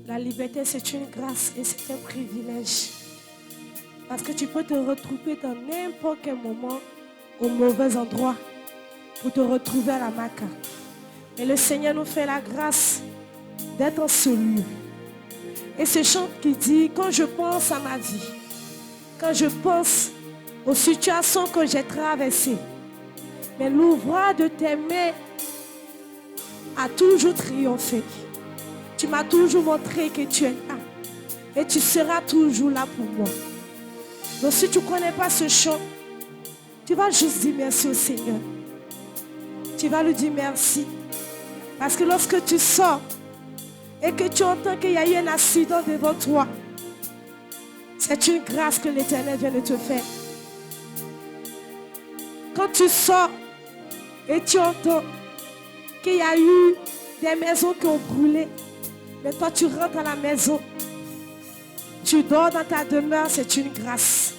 La liberté, c'est une grâce et c'est un privilège. Parce que tu peux te retrouver dans n'importe quel moment au mauvais endroit pour te retrouver à la Maca. Et le Seigneur nous fait la grâce d'être en ce lieu. Et ce chant qui dit, quand je pense à ma vie, quand je pense aux situations que j'ai traversées, mais l'ouvrage de tes mains a toujours triomphé. Tu m'as toujours montré que tu es là. Et tu seras toujours là pour moi. Donc si tu ne connais pas ce chant, tu vas juste dire merci au Seigneur. Tu vas lui dire merci. Parce que lorsque tu sors et que tu entends qu'il y a eu un accident devant toi, c'est une grâce que l'Éternel vient de te faire. Quand tu sors et tu entends qu'il y a eu des maisons qui ont brûlé, mais toi tu rentres à la maison, tu dors dans ta demeure, c'est une grâce.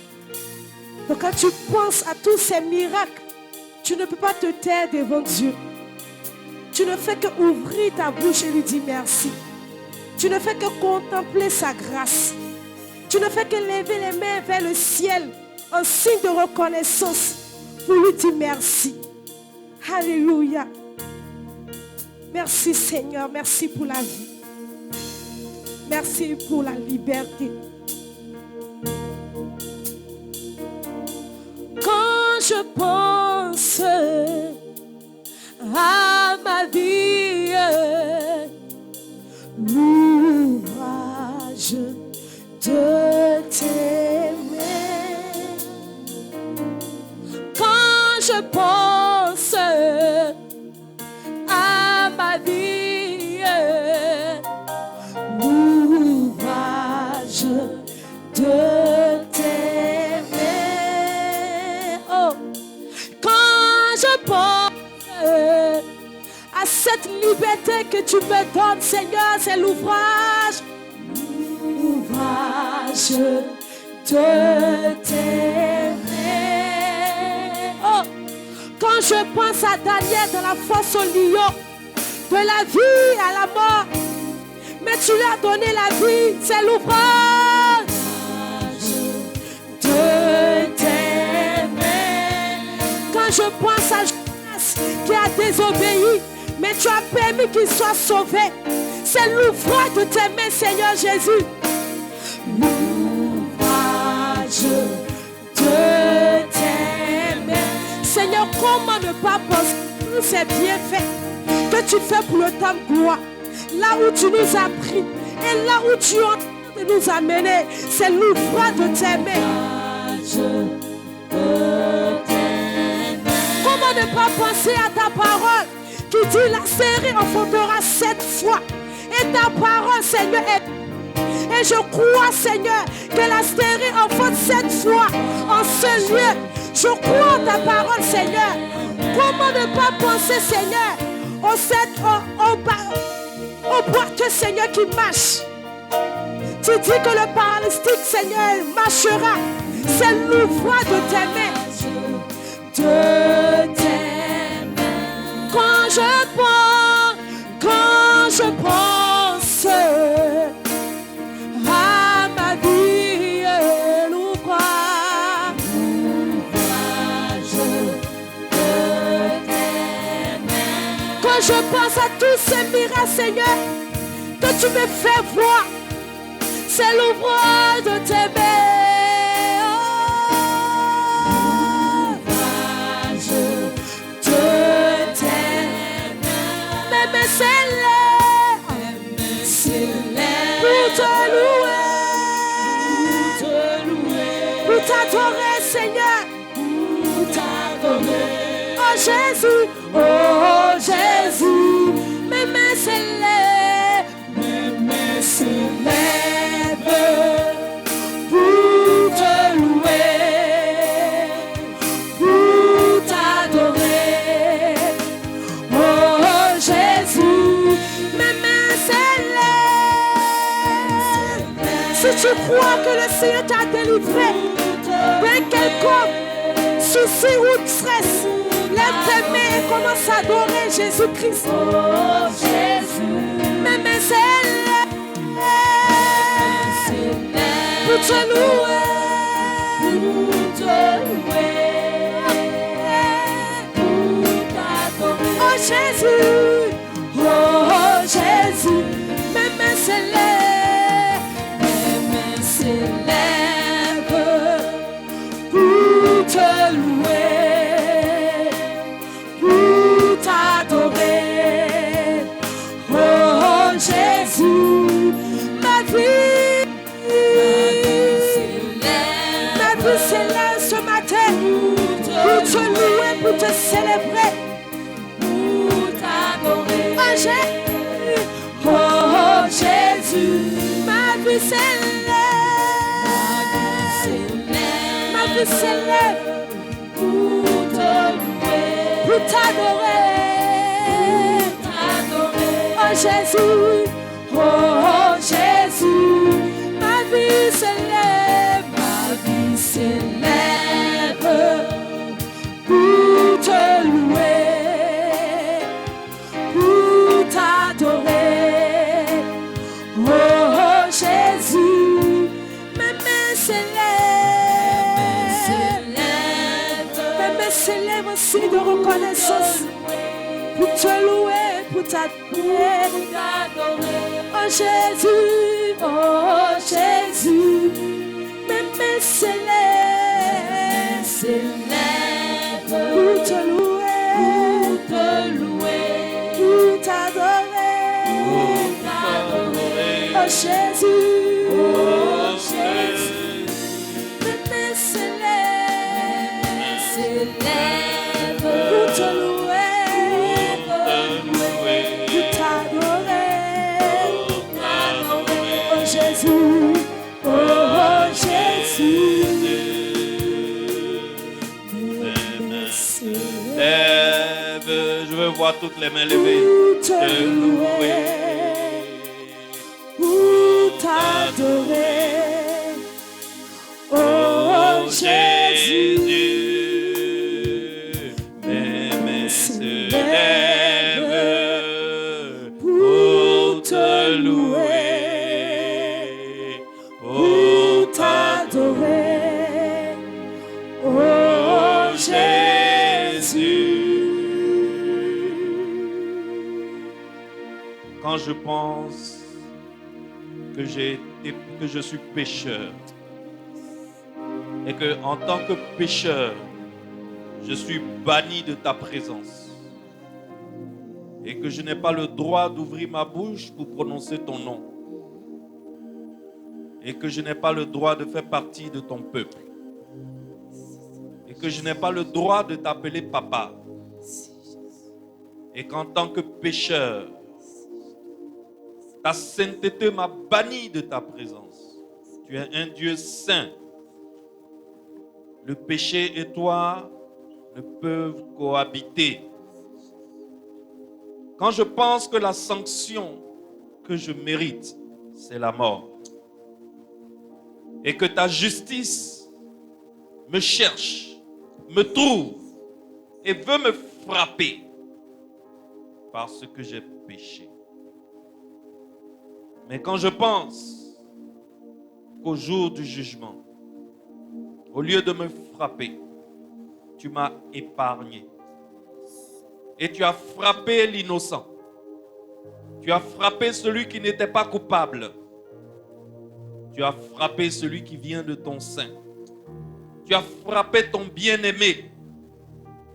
Donc quand tu penses à tous ces miracles, tu ne peux pas te taire devant Dieu. Tu ne fais que ouvrir ta bouche et lui dire merci. Tu ne fais que contempler sa grâce. Tu ne fais que lever les mains vers le ciel en signe de reconnaissance pour lui dire merci. Alléluia. Merci Seigneur, merci pour la vie. Merci pour la liberté. Quand je pense à ma vie, l'ouvrage de tes mains. Quand je pense à ma vie, l'ouvrage de tes mains. Oh, quand je pense à cette liberté que tu me donnes, Seigneur, c'est l'ouvrage de tes mains. Oh, quand je pense à Daniel dans la fosse au lion, de la vie à la mort, mais tu lui as donné la vie, c'est l'ouvrage de tes mains. Quand je pense à Jonas qui a désobéi, mais tu as permis qu'il soit sauvé, c'est l'ouvrage de tes mains, Seigneur Jésus. L'ouvrage de tes mains. Seigneur, comment ne pas penser tous ces bienfaits que tu fais pour le temps de gloire, là où tu nous as pris et là où tu es en train de nous amener, c'est l'ouvrage de tes mains. Comment ne pas penser à ta parole qui dit la série enfantera 7 fois et ta parole, Seigneur, est... Et je crois, Seigneur, que la stérie enfante 7 fois en ce lieu. Je crois en ta parole, Seigneur. Comment ne pas penser, Seigneur, au boiteux, Seigneur, qui marche. Tu dis que le paralytique, Seigneur, marchera. C'est l'ouvrage de tes mains. De tes mains. Quand je pense à ma vie, l'ouvrage de tes mains. Quand je pense à tous ces miracles, Seigneur, que tu me fais voir, c'est l'ouvrage de tes mains. L'ouvrage de tes mains. Même c'est pour te louer, pour t'adorer, Seigneur, pour t'adorer. Oh Jésus, mes mains s'élèvent, pour te louer, pour t'adorer. Oh Jésus, mes mains s'élèvent. Si tu crois que le Seigneur t'a délivré d'un quelconque souci ou stress, lève tes mains et commence à adorer Jésus-Christ. Oh Jésus, mes mains s'élèvent. te louer, pour t'adorer. Oh Jésus, oh Jésus, mes mains s'élèvent, pour te louer, pour t'adorer. Oh Jésus, ma vie s'élève ce matin pour te louer, pour te célébrer, Pour t'adorer. Oh Jésus, ma vie s'élève Pour te louer. pour t'adorer. Oh Jésus, oh Jésus, ma vie s'élève pour te louer, pour t'adorer. Oh Jésus, mes mains s'élèvent en signe de reconnaissance pour te louer, pour t'adorer. Oh Jésus, mes mains s'élèvent pour te louer, pour t'adorer. Oh Jésus, mes mains s'élèvent pour te louer, pour t'adorer. Oh Jésus, Lève, je veux voir toutes les mains levées. pour te louer, pour t'adorer. Oh Jésus, mes mains se lèvent pour te louer, pour t'adorer. Oh Jésus. Quand je pense que je suis pécheur et que en tant que pécheur, je suis banni de ta présence et que je n'ai pas le droit d'ouvrir ma bouche pour prononcer ton nom et que je n'ai pas le droit de faire partie de ton peuple et que je n'ai pas le droit de t'appeler papa et qu'en tant que pécheur, ta sainteté m'a banni de ta présence. Tu es un Dieu saint. Le péché et toi ne peuvent cohabiter. Quand je pense que la sanction que je mérite, c'est la mort, et que ta justice me cherche, me trouve et veut me frapper parce que j'ai péché. Mais quand je pense qu'au jour du jugement, au lieu de me frapper, tu m'as épargné. Et tu as frappé l'innocent. Tu as frappé celui qui n'était pas coupable. Tu as frappé celui qui vient de ton sein. Tu as frappé ton bien-aimé.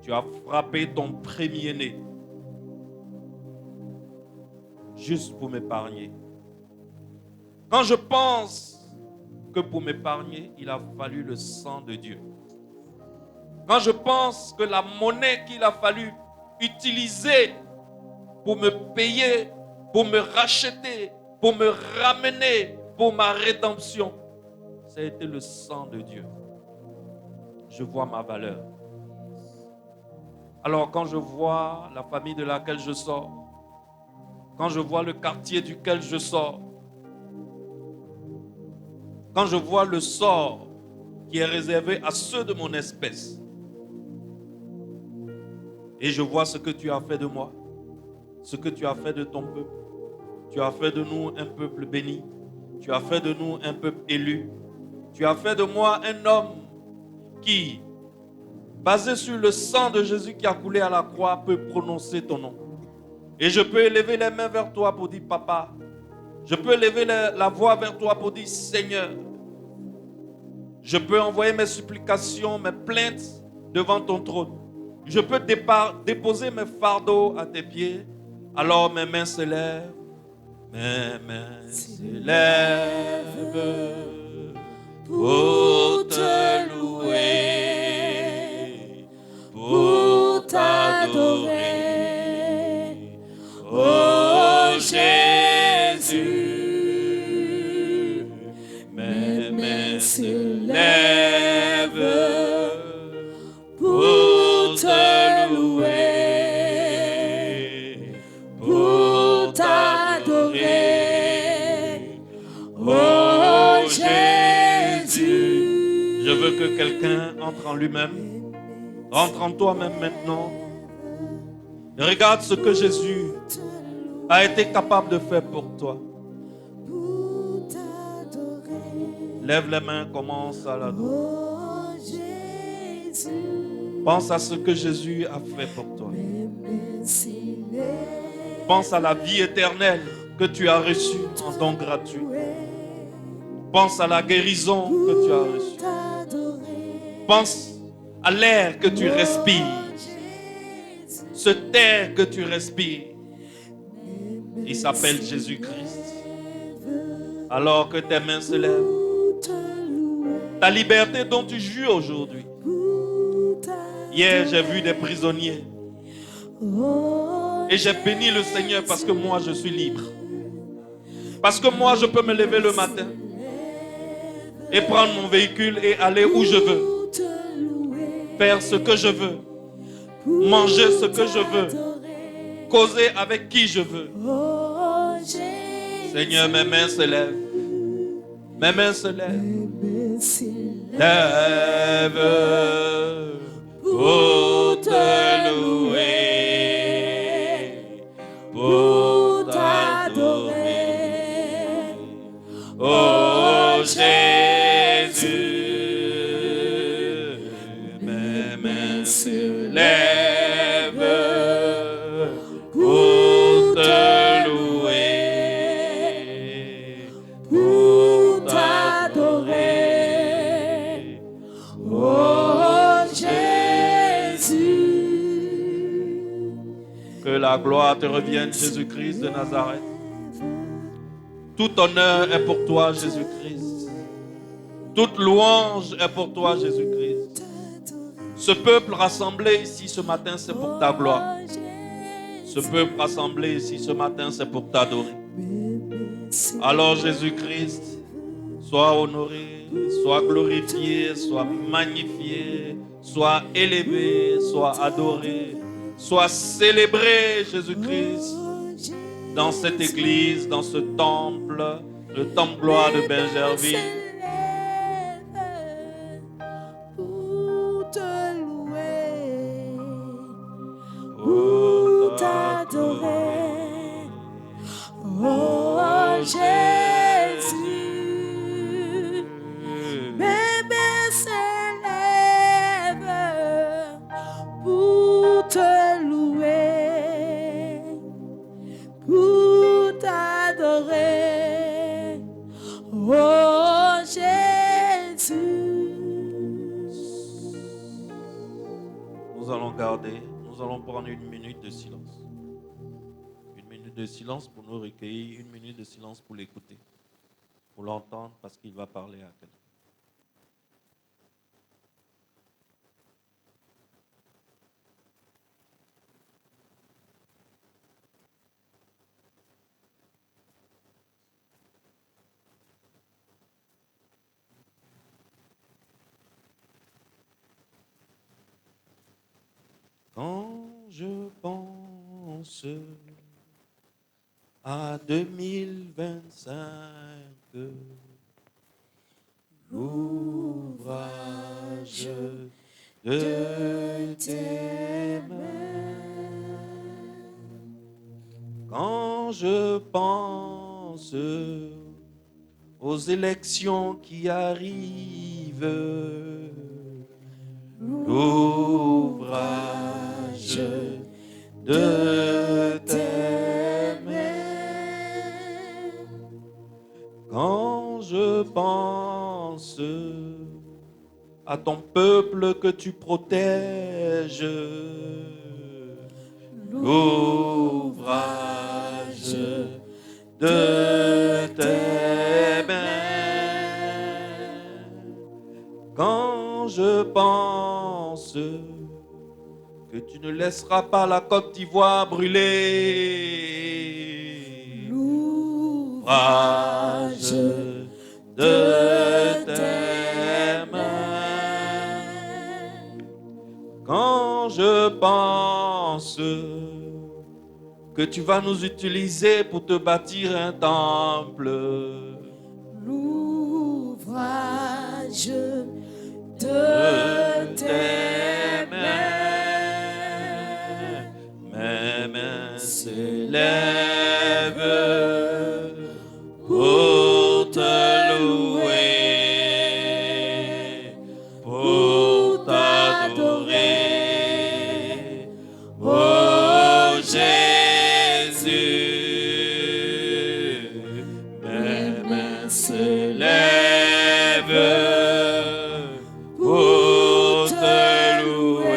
Tu as frappé ton premier-né. Juste pour m'épargner. Quand je pense que pour m'épargner, il a fallu le sang de Dieu. Quand je pense que la monnaie qu'il a fallu utiliser pour me payer, pour me racheter, pour me ramener, pour ma rédemption, ça a été le sang de Dieu. Je vois ma valeur. Alors quand je vois la famille de laquelle je sors, quand je vois le quartier duquel je sors, quand je vois le sort qui est réservé à ceux de mon espèce, et je vois ce que tu as fait de moi, ce que tu as fait de ton peuple, tu as fait de nous un peuple béni, tu as fait de nous un peuple élu, Tu as fait de moi un homme qui, basé sur le sang de Jésus qui a coulé à la croix, peut prononcer ton nom. Et je peux élever les mains vers toi pour dire Papa. Je peux élever la voix vers toi pour dire Seigneur. Je peux envoyer mes supplications, mes plaintes devant ton trône. Je peux déposer mes fardeaux à tes pieds. Alors mes mains s'élèvent. Mes mains s'élèvent pour te louer, pour t'adorer. Oh Jésus, mes mains s'élèvent pour te louer, pour t'adorer. Oh Jésus. Je veux que quelqu'un entre en lui-même, rentre en toi-même maintenant. Et regarde ce que Jésus a été capable de faire pour toi. Lève les mains, commence à l'adorer. Pense à ce que Jésus a fait pour toi. Pense à la vie éternelle que tu as reçue en don gratuit. Pense à la guérison que tu as reçue. Pense à l'air que tu respires. Ce terre que tu respires. Il s'appelle Jésus-Christ. Alors que tes mains se lèvent. Ta liberté dont tu jouis aujourd'hui. Hier, j'ai vu des prisonniers. Et j'ai béni le Seigneur parce que moi, je suis libre. Parce que moi, je peux me lever le matin et prendre mon véhicule et aller où je veux. Faire ce que je veux. Manger ce que je veux. Causer avec qui je veux. Seigneur, mes mains se lèvent. Mes mains se lèvent. Lève pour te louer, pour t'adorer. Oh Jésus, mes mains se lèvent pour te louer, pour t'adorer. Oh Jésus. Que la gloire te revienne, Jésus-Christ de Nazareth. Tout honneur est pour toi, Jésus-Christ. Toute louange est pour toi, Jésus-Christ. Ce peuple rassemblé ici ce matin, c'est pour ta gloire. Ce peuple rassemblé ici ce matin, c'est pour t'adorer. Alors Jésus-Christ, sois honoré, sois glorifié, sois magnifié, sois élevé, sois adoré, sois célébré, Jésus-Christ, dans cette église, dans ce temple, le temple gloire de Benjerville. Pour te louer, pour t'adorer. Oh Jésus, mes mains s'élèvent pour te louer, pour t'adorer. Oh Jésus. Nous allons garder, nous allons prendre une minute de silence. Une minute de silence pour nous recueillir, une minute de silence pour l'écouter, pour l'entendre parce qu'il va parler à quelqu'un. Quand je pense à 2025, l'ouvrage de tes mains. Quand je pense aux élections qui arrivent. L'ouvrage de tes mains. Quand je pense à ton peuple que tu protèges, l'ouvrage de tes mains. Quand je pense que tu ne laisseras pas la Côte d'Ivoire brûler, l'ouvrage de tes mains. Quand je pense que tu vas nous utiliser pour te bâtir un temple, l'ouvrage de tes mains. Mes mains s'élèvent pour te louer, pour t'adorer, oh Jésus. Mes mains s'élèvent pour te louer,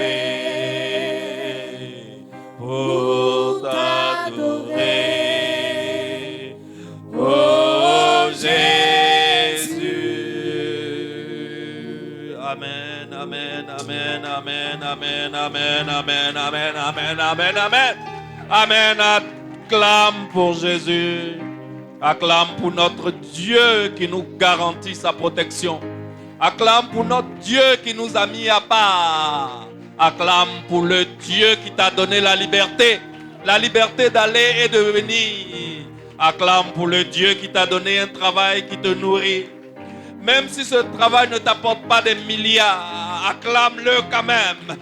pour t'adorer, oh Jésus. Amen, amen, amen, amen, amen, amen, amen, amen, amen, amen, amen. Amen. Acclame pour Jésus. Acclame pour notre Dieu qui nous garantit sa protection. Acclame pour notre Dieu qui nous a mis à part. Acclame pour le Dieu qui t'a donné la liberté d'aller et de venir. Acclame pour le Dieu qui t'a donné un travail qui te nourrit. Même si ce travail ne t'apporte pas des milliards, acclame-le quand même.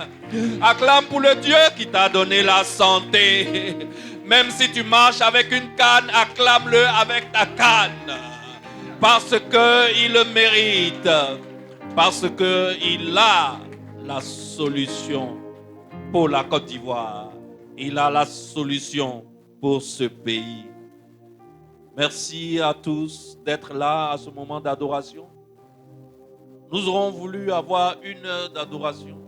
Acclame pour le Dieu qui t'a donné la santé. Même si tu marches avec une canne, acclame-le avec ta canne. Parce qu'il le mérite. Parce qu'il a la solution pour la Côte d'Ivoire. Il a la solution pour ce pays. Merci à tous d'être là à ce moment d'adoration. Nous aurons voulu avoir 1 heure d'adoration.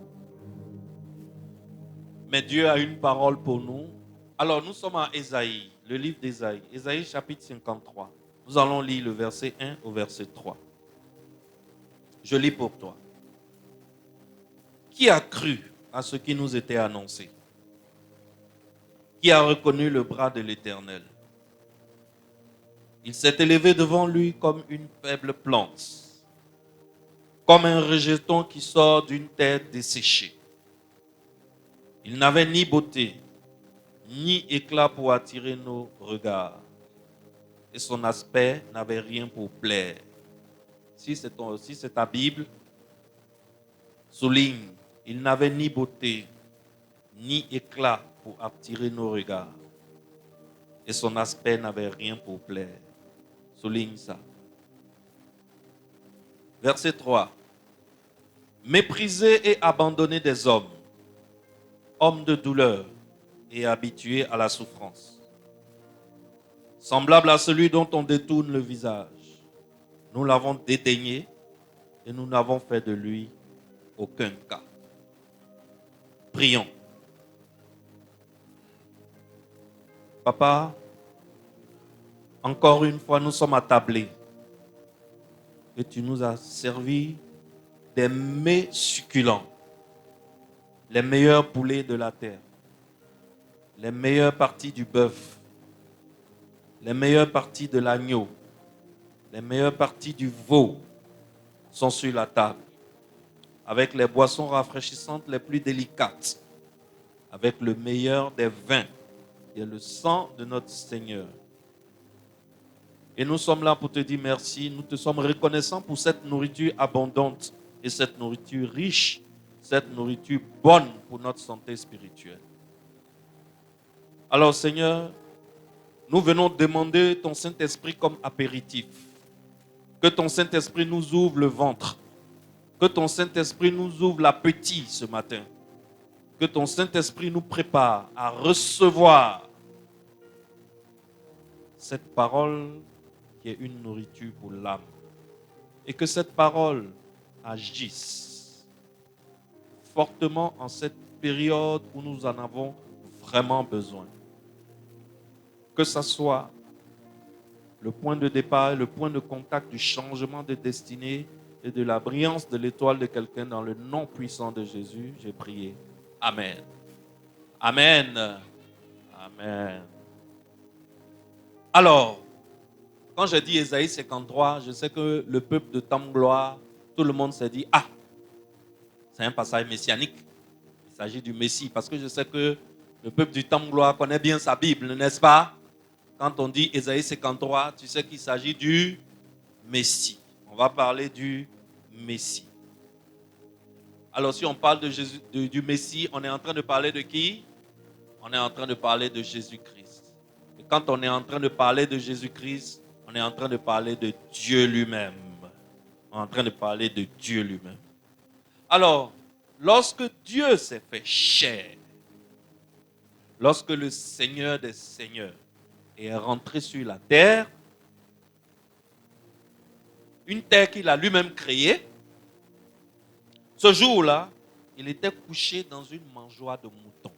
Mais Dieu a une parole pour nous. Alors nous sommes à Ésaïe, le livre d'Ésaïe. Ésaïe chapitre 53. Nous allons lire le verset 1 au verset 3. Je lis pour toi. Qui a cru à ce qui nous était annoncé? Qui a reconnu le bras de l'Éternel? Il s'est élevé devant lui comme une faible plante, comme un rejeton qui sort d'une terre desséchée. Il n'avait ni beauté, ni éclat pour attirer nos regards, et son aspect n'avait rien pour plaire. Si c'est ta Bible, souligne, il n'avait ni beauté, ni éclat pour attirer nos regards, et son aspect n'avait rien pour plaire. Souligne ça. Verset 3. Méprisé et abandonné des hommes, homme de douleur et habitué à la souffrance. Semblable à celui dont on détourne le visage. Nous l'avons dédaigné et nous n'avons fait de lui aucun cas. Prions. Papa, encore une fois, nous sommes attablés et tu nous as servi des mets succulents, les meilleurs poulets de la terre, les meilleures parties du bœuf, les meilleures parties de l'agneau, les meilleures parties du veau sont sur la table, avec les boissons rafraîchissantes les plus délicates, avec le meilleur des vins, qui est le sang de notre Seigneur. Et nous sommes là pour te dire merci. Nous te sommes reconnaissants pour cette nourriture abondante et cette nourriture riche, cette nourriture bonne pour notre santé spirituelle. Alors Seigneur, nous venons demander ton Saint-Esprit comme apéritif. Que ton Saint-Esprit nous ouvre le ventre. Que ton Saint-Esprit nous ouvre l'appétit ce matin. Que ton Saint-Esprit nous prépare à recevoir cette parole qui est une nourriture pour l'âme. Et que cette parole agisse fortement en cette période où nous en avons vraiment besoin. Que ce soit le point de départ, le point de contact du changement de destinée et de la brillance de l'étoile de quelqu'un dans le nom puissant de Jésus, j'ai prié. Amen. Amen. Amen. Alors, quand j'ai dit Ésaïe 53, je sais que le peuple de Tam-Gloire, tout le monde s'est dit, ah, c'est un passage messianique. Il s'agit du Messie, parce que je sais que le peuple du Tam-Gloire connaît bien sa Bible, n'est-ce pas? Quand on dit Ésaïe 53, tu sais qu'il s'agit du Messie. On va parler du Messie. Alors si on parle de Jésus, du Messie, on est en train de parler de qui? On est en train de parler de Jésus-Christ. Et quand on est en train de parler de Jésus-Christ, on est en train de parler de Dieu lui-même. On est en train de parler de Dieu lui-même. Alors, lorsque Dieu s'est fait chair, lorsque le Seigneur des Seigneurs est rentré sur la terre, une terre qu'il a lui-même créée, ce jour-là, il était couché dans une mangeoire de moutons.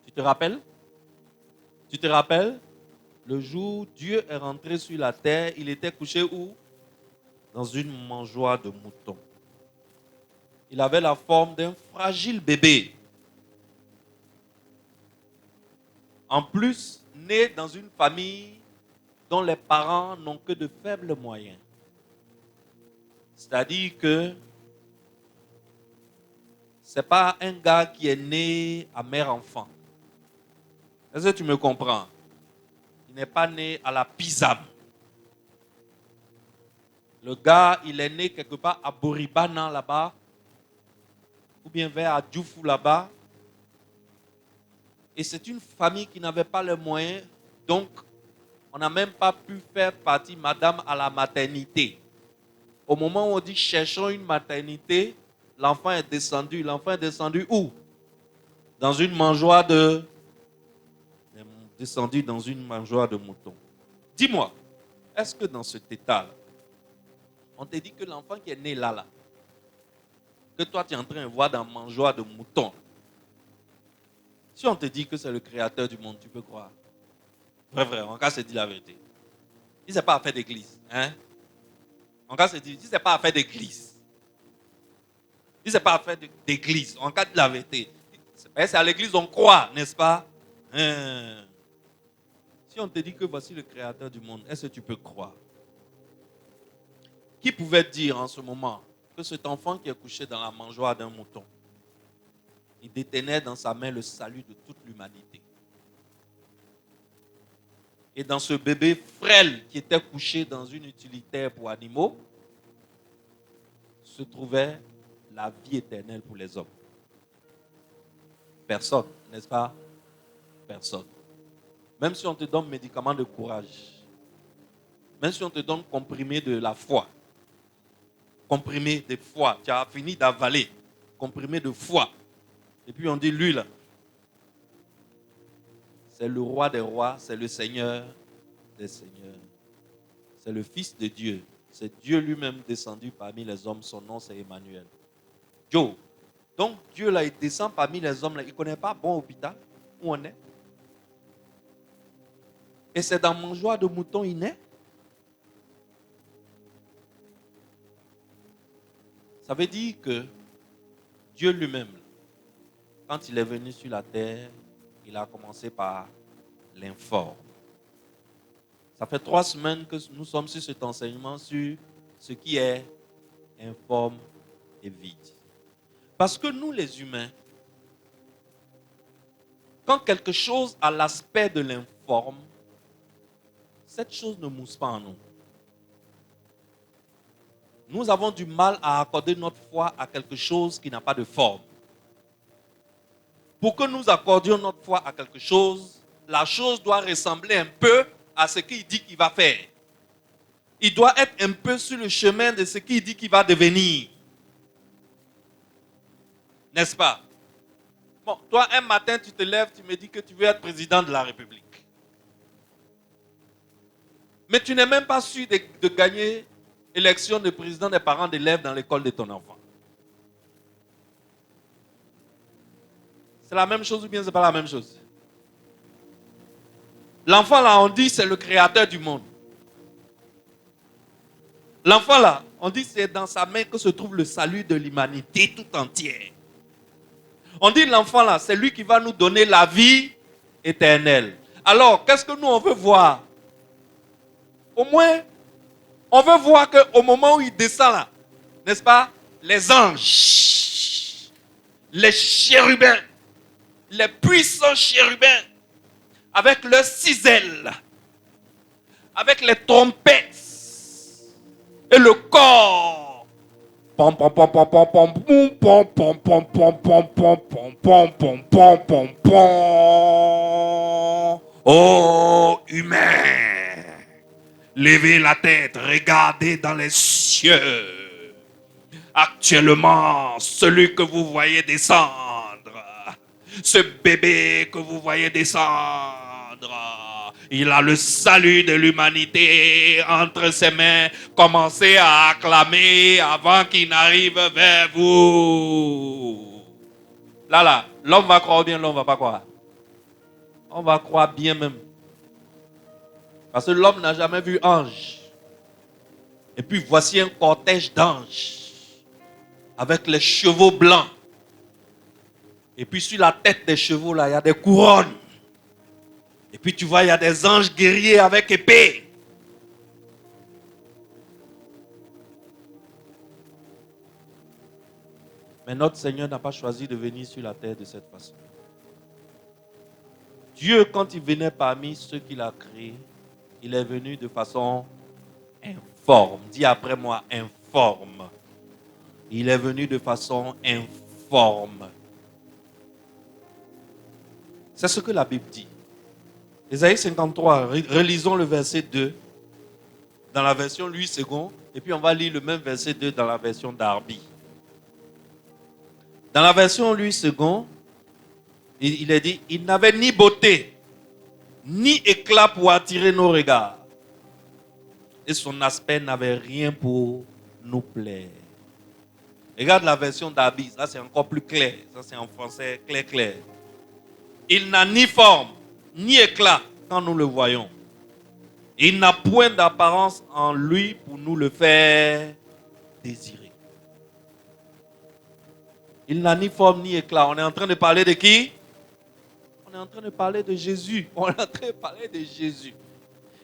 Tu te rappelles? Tu te rappelles? Le jour où Dieu est rentré sur la terre, il était couché où? Dans une mangeoire de moutons. Il avait la forme d'un fragile bébé. En plus, né dans une famille dont les parents n'ont que de faibles moyens. C'est-à-dire que ce n'est pas un gars qui est né à mère-enfant. Est-ce que tu me comprends? Il n'est pas né à la Pisam. Le gars, il est né quelque part à Boribana là-bas, ou bien vers Adjoufou là-bas. Et c'est une famille qui n'avait pas les moyens, donc on n'a même pas pu faire partie, madame, à la maternité. Au moment où on dit cherchons une maternité, l'enfant est descendu. L'enfant est descendu où? Dans une mangeoire de... Descendu dans une mangeoire de moutons. Dis-moi, est-ce que dans cet état-là, on te dit que l'enfant qui est né là, que toi tu es en train de voir dans une mangeoire de moutons, si on te dit que c'est le créateur du monde, tu peux croire? Vrai, on va se dire la vérité. Il ne s'est pas affaire d'église. Hein? On va se dire, il ne s'est pas affaire d'église. Il ne s'est pas affaire d'église. On va dire la vérité. C'est à l'église on croit, n'est-ce pas? Hein? Si on te dit que voici le créateur du monde, est-ce que tu peux croire? Qui pouvait dire en ce moment que cet enfant qui est couché dans la mangeoire d'un mouton, il détenait dans sa main le salut de toute l'humanité? Et dans ce bébé frêle qui était couché dans une utilitaire pour animaux, se trouvait la vie éternelle pour les hommes. Personne, n'est-ce pas? Personne. Même si on te donne médicaments de courage, même si on te donne comprimé de la foi, comprimé de foi, tu as fini d'avaler, comprimé de foi, et puis on dit lui là, c'est le roi des rois, c'est le Seigneur des seigneurs, c'est le Fils de Dieu, c'est Dieu lui-même descendu parmi les hommes, son nom c'est Emmanuel. Joe. Donc Dieu là, il descend parmi les hommes là, il ne connaît pas bon hôpital où on est. Et c'est dans mangeoire de mouton il naît. Ça veut dire que Dieu lui-même, quand il est venu sur la terre, il a commencé par l'informe. Ça fait 3 semaines que nous sommes sur cet enseignement sur ce qui est informe et vide. Parce que nous les humains, quand quelque chose a l'aspect de l'informe, cette chose ne mousse pas en nous. Nous avons du mal à accorder notre foi à quelque chose qui n'a pas de forme. Pour que nous accordions notre foi à quelque chose, la chose doit ressembler un peu à ce qu'il dit qu'il va faire. il doit être un peu sur le chemin de ce qu'il dit qu'il va devenir. N'est-ce pas? Bon, toi, un matin, tu te lèves, tu me dis que tu veux être président de la République. Mais tu n'es même pas sûr de gagner l'élection de président des parents d'élèves dans l'école de ton enfant. C'est la même chose ou bien c'est pas la même chose? L'enfant là, on dit c'est le créateur du monde. L'enfant là, on dit c'est dans sa main que se trouve le salut de l'humanité tout entière. On dit l'enfant là, c'est lui qui va nous donner la vie éternelle. Alors, qu'est-ce que nous on veut voir? Au moins, on veut voir qu'au moment où il descend là, n'est-ce pas? Les anges, les chérubins, les puissants chérubins, avec leurs 6 ailes, avec les trompettes et le corps. Pom pom pom pom pom pom pom pom pom pom pom pom pom pom pom pom pom pom. Oh humain, levez la tête, regardez dans les cieux. Actuellement, celui que vous voyez descendre, ce bébé que vous voyez descendre, il a le salut de l'humanité entre ses mains. Commencez à acclamer avant qu'il n'arrive vers vous. Là, l'homme va croire bien, l'homme va pas croire. On va croire bien même. Parce que l'homme n'a jamais vu ange. Et puis voici un cortège d'anges avec les chevaux blancs. Et puis sur la tête des chevaux là, il y a des couronnes. Et puis tu vois, il y a des anges guerriers avec épée. Mais notre Seigneur n'a pas choisi de venir sur la terre de cette façon. Dieu, quand il venait parmi ceux qu'il a créés, il est venu de façon informe. Dis après moi, informe. Il est venu de façon informe. C'est ce que la Bible dit. Ésaïe 53, relisons le verset 2 dans la version Louis II, et puis on va lire le même verset 2 dans la version Darby. Dans la version Louis II, il est dit, il n'avait ni beauté, ni éclat pour attirer nos regards. Et son aspect n'avait rien pour nous plaire. Regarde la version Darby, ça c'est encore plus clair. Ça c'est en français clair. Il n'a ni forme, ni éclat quand nous le voyons. Il n'a point d'apparence en lui pour nous le faire désirer. Il n'a ni forme ni éclat. On est en train de parler de qui? On est en train de parler de Jésus. On est en train de parler de Jésus.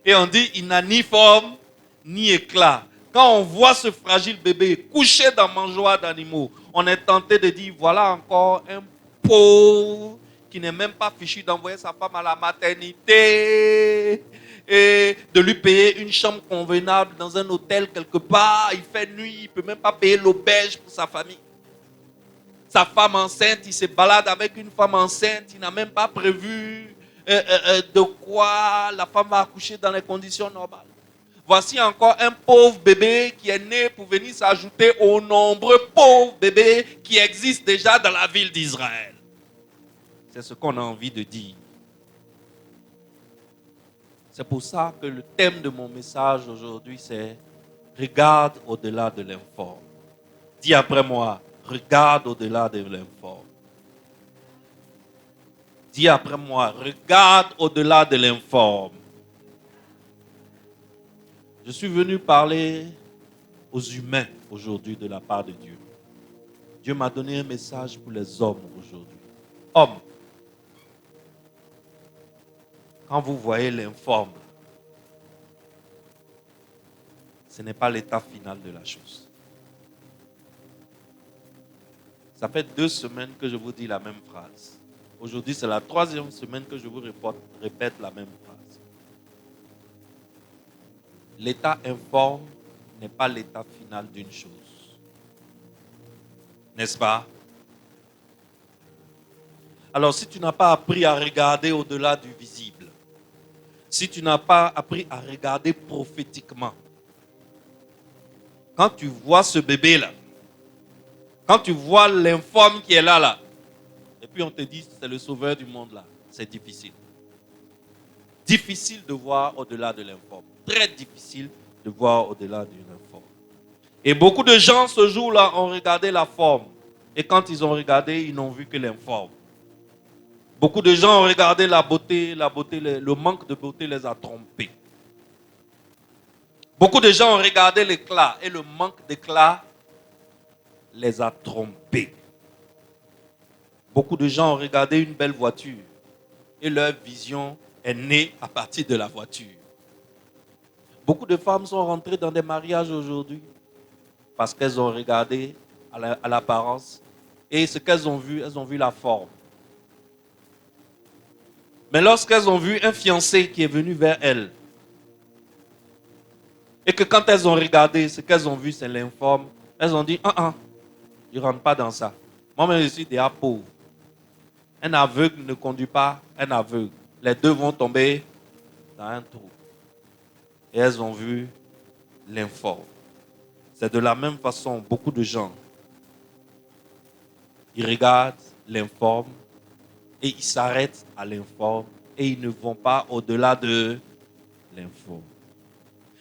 Et on dit, il n'a ni forme ni éclat. Quand on voit ce fragile bébé couché dans mangeoire d'animaux, on est tenté de dire, voilà encore un pauvre qui n'est même pas fichu d'envoyer sa femme à la maternité et de lui payer une chambre convenable dans un hôtel quelque part. Il fait nuit, il ne peut même pas payer l'auberge pour sa famille. Sa femme enceinte, il se balade avec une femme enceinte, il n'a même pas prévu de quoi la femme va accoucher dans les conditions normales. Voici encore un pauvre bébé qui est né pour venir s'ajouter aux nombreux pauvres bébés qui existent déjà dans la ville d'Israël. C'est ce qu'on a envie de dire. C'est pour ça que le thème de mon message aujourd'hui, c'est « Regarde au-delà de l'informe ». Dis après moi, « Regarde au-delà de l'informe ». Dis après moi, « Regarde au-delà de l'informe ». Je suis venu parler aux humains aujourd'hui de la part de Dieu. Dieu m'a donné un message pour les hommes aujourd'hui. Hommes, quand vous voyez l'informe, ce n'est pas l'état final de la chose. Ça fait 2 semaines que je vous dis la même phrase. Aujourd'hui, c'est la 3e semaine que je vous répète la même phrase. L'état informe n'est pas l'état final d'une chose. N'est-ce pas? Alors, si tu n'as pas appris à regarder au-delà du visible, si tu n'as pas appris à regarder prophétiquement, quand tu vois ce bébé-là, quand tu vois l'informe qui est là, et puis on te dit c'est le sauveur du monde là, c'est difficile. Difficile de voir au-delà de l'informe. Très difficile de voir au-delà de l'informe. Et beaucoup de gens ce jour-là ont regardé la forme. Et quand ils ont regardé, ils n'ont vu que l'informe. Beaucoup de gens ont regardé la beauté, le manque de beauté les a trompés. Beaucoup de gens ont regardé l'éclat et le manque d'éclat les a trompés. Beaucoup de gens ont regardé une belle voiture et leur vision est née à partir de la voiture. Beaucoup de femmes sont rentrées dans des mariages aujourd'hui parce qu'elles ont regardé à l'apparence et ce qu'elles ont vu la forme. Mais lorsqu'elles ont vu un fiancé qui est venu vers elles et que quand elles ont regardé, ce qu'elles ont vu c'est l'informe, elles ont dit je ne rentre pas dans ça. Moi-même je suis déjà pauvre. Un aveugle ne conduit pas un aveugle. Les deux vont tomber dans un trou. Et elles ont vu l'informe. C'est de la même façon, beaucoup de gens, ils regardent l'informe et ils s'arrêtent à l'informe et ils ne vont pas au-delà de l'informe.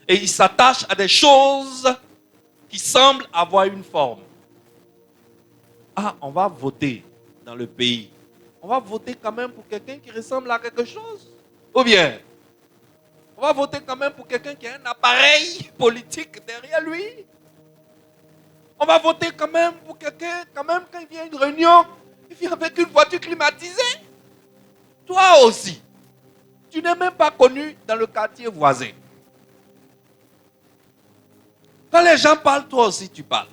Et ils s'attachent à des choses qui semblent avoir une forme. On va voter dans le pays. On va voter quand même pour quelqu'un qui ressemble à quelque chose. Ou bien, on va voter quand même pour quelqu'un qui a un appareil politique derrière lui. On va voter quand même pour quelqu'un, quand il vient à une réunion, il vient avec une voiture climatisée. Toi aussi, tu n'es même pas connu dans le quartier voisin. Quand les gens parlent, toi aussi tu parles.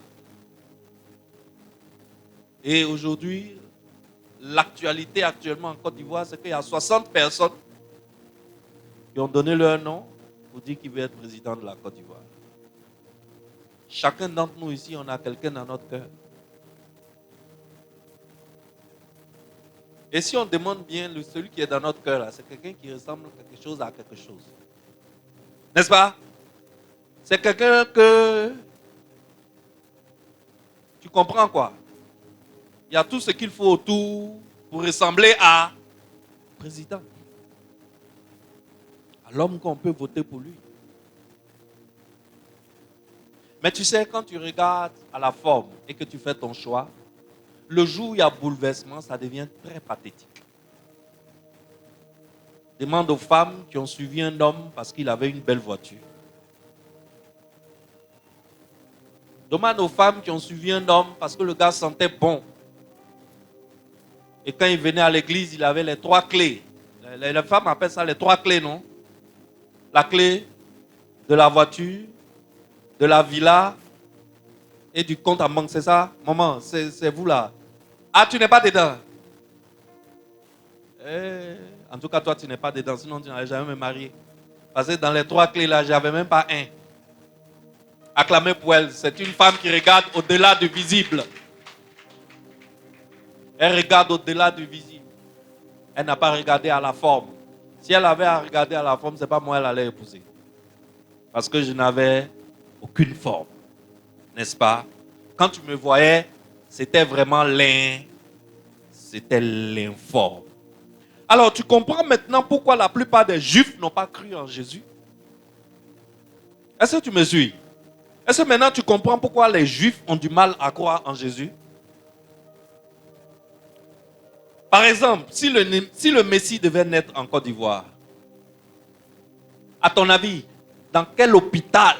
Et aujourd'hui, l'actualité actuellement en Côte d'Ivoire, c'est qu'il y a 60 personnes qui ont donné leur nom pour dire qu'ils veulent être président de la Côte d'Ivoire. Chacun d'entre nous ici, on a quelqu'un dans notre cœur. Et si on demande bien, celui qui est dans notre cœur, c'est quelqu'un qui ressemble quelque chose à quelque chose. N'est-ce pas? C'est quelqu'un que... Tu comprends quoi? Il y a tout ce qu'il faut autour pour ressembler à président. À l'homme qu'on peut voter pour lui. Mais tu sais, quand tu regardes à la forme et que tu fais ton choix, le jour où il y a bouleversement, ça devient très pathétique. Demande aux femmes qui ont suivi un homme parce qu'il avait une belle voiture. Demande aux femmes qui ont suivi un homme parce que le gars sentait bon. Et quand il venait à l'église, il avait les 3 clés. Les femmes appellent ça les 3 clés, non? La clé de la voiture, de la villa et du compte en banque, c'est ça? Maman, c'est vous là. Tu n'es pas dedans. En tout cas, toi, tu n'es pas dedans, sinon tu n'allais jamais me marier. Parce que dans les 3 clés là, j'avais même pas un. Acclamez pour elle. C'est une femme qui regarde au-delà du visible. Elle regarde au-delà du visible. Elle n'a pas regardé à la forme. Si elle avait à regarder à la forme, ce n'est pas moi qu'elle allait épouser. Parce que je n'avais aucune forme. N'est-ce pas? Quand tu me voyais, c'était vraiment l'informe. Alors, tu comprends maintenant pourquoi la plupart des Juifs n'ont pas cru en Jésus? Est-ce que tu me suis? Est-ce que maintenant tu comprends pourquoi les Juifs ont du mal à croire en Jésus? Par exemple, si le Messie devait naître en Côte d'Ivoire, à ton avis, dans quel hôpital,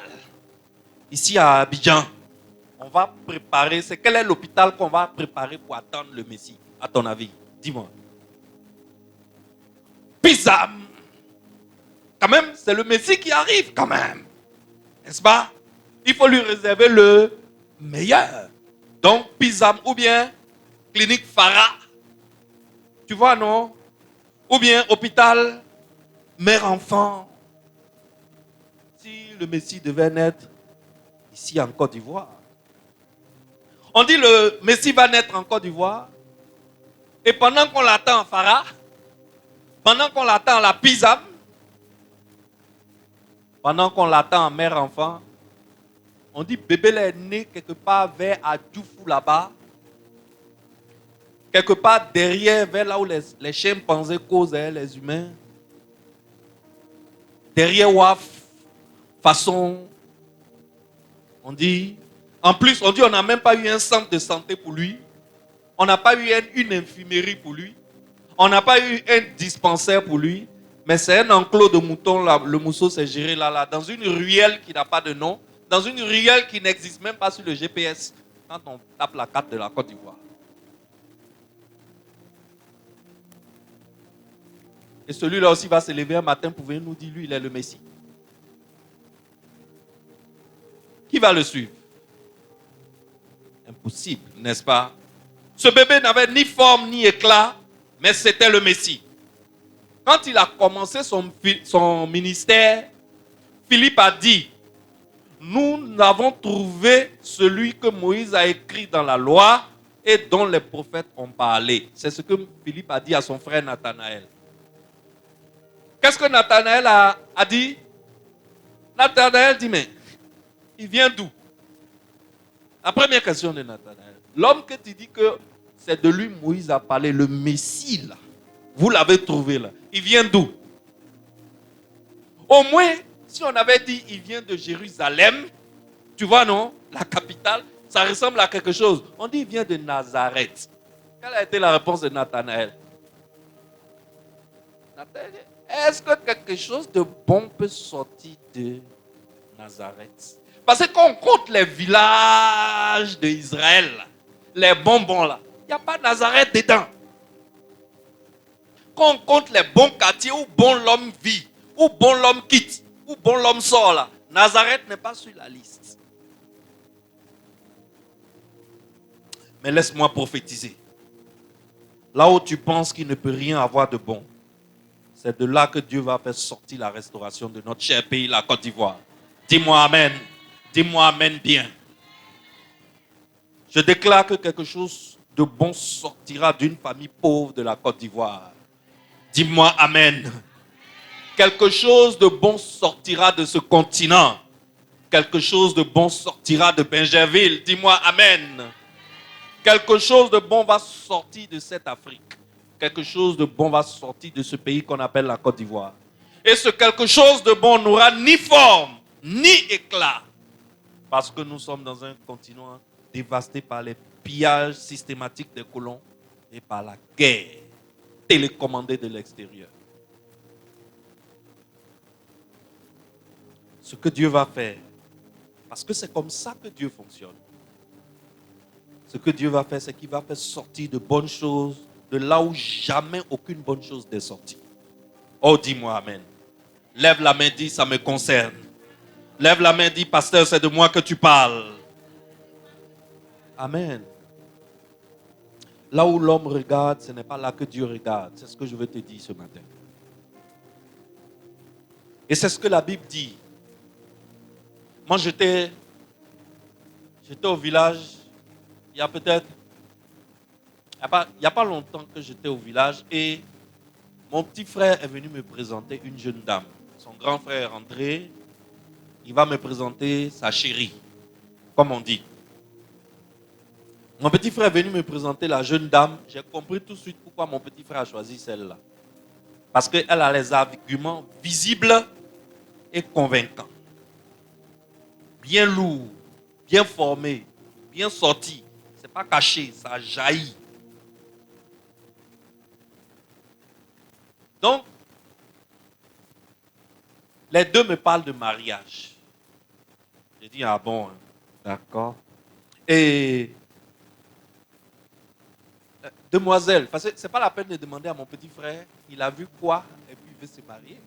ici à Abidjan, on va préparer, quel est l'hôpital qu'on va préparer pour attendre le Messie, à ton avis? Dis-moi. Pisam. Quand même, c'est le Messie qui arrive quand même. N'est-ce pas? Il faut lui réserver le meilleur. Donc, Pisam ou bien clinique Farah. Tu vois, non? Ou bien hôpital mère-enfant. Si le Messie devait naître ici en Côte d'Ivoire. On dit le Messie va naître en Côte d'Ivoire. Et pendant qu'on l'attend en Farah, pendant qu'on l'attend à la Pisam, pendant qu'on l'attend en mère-enfant, On dit bébé là est né quelque part vers Adjoufou là-bas. Quelque part derrière, vers là où les chimpanzés causaient les humains. Derrière Waf, façon, on dit. En plus, on dit on n'a même pas eu un centre de santé pour lui. On n'a pas eu une infirmerie pour lui. On n'a pas eu un dispensaire pour lui. Mais c'est un enclos de moutons, là, le mousseau s'est géré là, dans une ruelle qui n'a pas de nom, dans une ruelle qui n'existe même pas sur le GPS, quand on tape la carte de la Côte d'Ivoire. Et celui-là aussi va se lever un matin pour venir nous dire, lui, il est le Messie. Qui va le suivre? Impossible, n'est-ce pas? Ce bébé n'avait ni forme ni éclat, mais c'était le Messie. Quand il a commencé son ministère, Philippe a dit, nous avons trouvé celui que Moïse a écrit dans la loi et dont les prophètes ont parlé. C'est ce que Philippe a dit à son frère Nathanaël. Qu'est-ce que Nathanaël a dit? Nathanaël dit, mais il vient d'où? La première question de Nathanaël. L'homme que tu dis que c'est de lui Moïse a parlé, le Messie là. Vous l'avez trouvé là. Il vient d'où? Au moins, si on avait dit il vient de Jérusalem, tu vois non? La capitale, ça ressemble à quelque chose. On dit il vient de Nazareth. Quelle a été la réponse de Nathanaël? Nathanaël, est-ce que quelque chose de bon peut sortir de Nazareth? Parce que quand on compte les villages d'Israël, les bonbons là, il n'y a pas Nazareth dedans. Quand on compte les bons quartiers où bon l'homme vit, où bon l'homme quitte, où bon l'homme sort là, Nazareth n'est pas sur la liste. Mais laisse-moi prophétiser. Là où tu penses qu'il ne peut rien avoir de bon, c'est de là que Dieu va faire sortir la restauration de notre cher pays, la Côte d'Ivoire. Dis-moi amen. Dis-moi amen bien. Je déclare que quelque chose de bon sortira d'une famille pauvre de la Côte d'Ivoire. Dis-moi amen. Quelque chose de bon sortira de ce continent. Quelque chose de bon sortira de Benjerville. Dis-moi amen. Quelque chose de bon va sortir de cette Afrique. Quelque chose de bon va sortir de ce pays qu'on appelle la Côte d'Ivoire. Et ce quelque chose de bon n'aura ni forme, ni éclat. Parce que nous sommes dans un continent dévasté par les pillages systématiques des colons et par la guerre télécommandée de l'extérieur. Ce que Dieu va faire, parce que c'est comme ça que Dieu fonctionne. Ce que Dieu va faire, c'est qu'il va faire sortir de bonnes choses de là où jamais aucune bonne chose n'est sortie. Oh, dis-moi amen. Lève la main, dis, ça me concerne. Lève la main, dis, pasteur, c'est de moi que tu parles. Amen. Là où l'homme regarde, ce n'est pas là que Dieu regarde. C'est ce que je veux te dire ce matin. Et c'est ce que la Bible dit. Moi, j'étais au village, il y a peut-être, il n'y a pas longtemps que j'étais au village et mon petit frère est venu me présenter une jeune dame. Son grand frère est rentré, il va me présenter sa chérie, comme on dit. Mon petit frère est venu me présenter la jeune dame. J'ai compris tout de suite pourquoi mon petit frère a choisi celle-là. Parce qu'elle a les arguments visibles et convaincants. Bien lourd, bien formé, bien sorti. Ce n'est pas caché, ça jaillit. Donc, les deux me parlent de mariage. J'ai dit, ah bon, d'accord. Et, demoiselle, parce que ce n'est pas la peine de demander à mon petit frère, il a vu quoi et puis il veut se marier.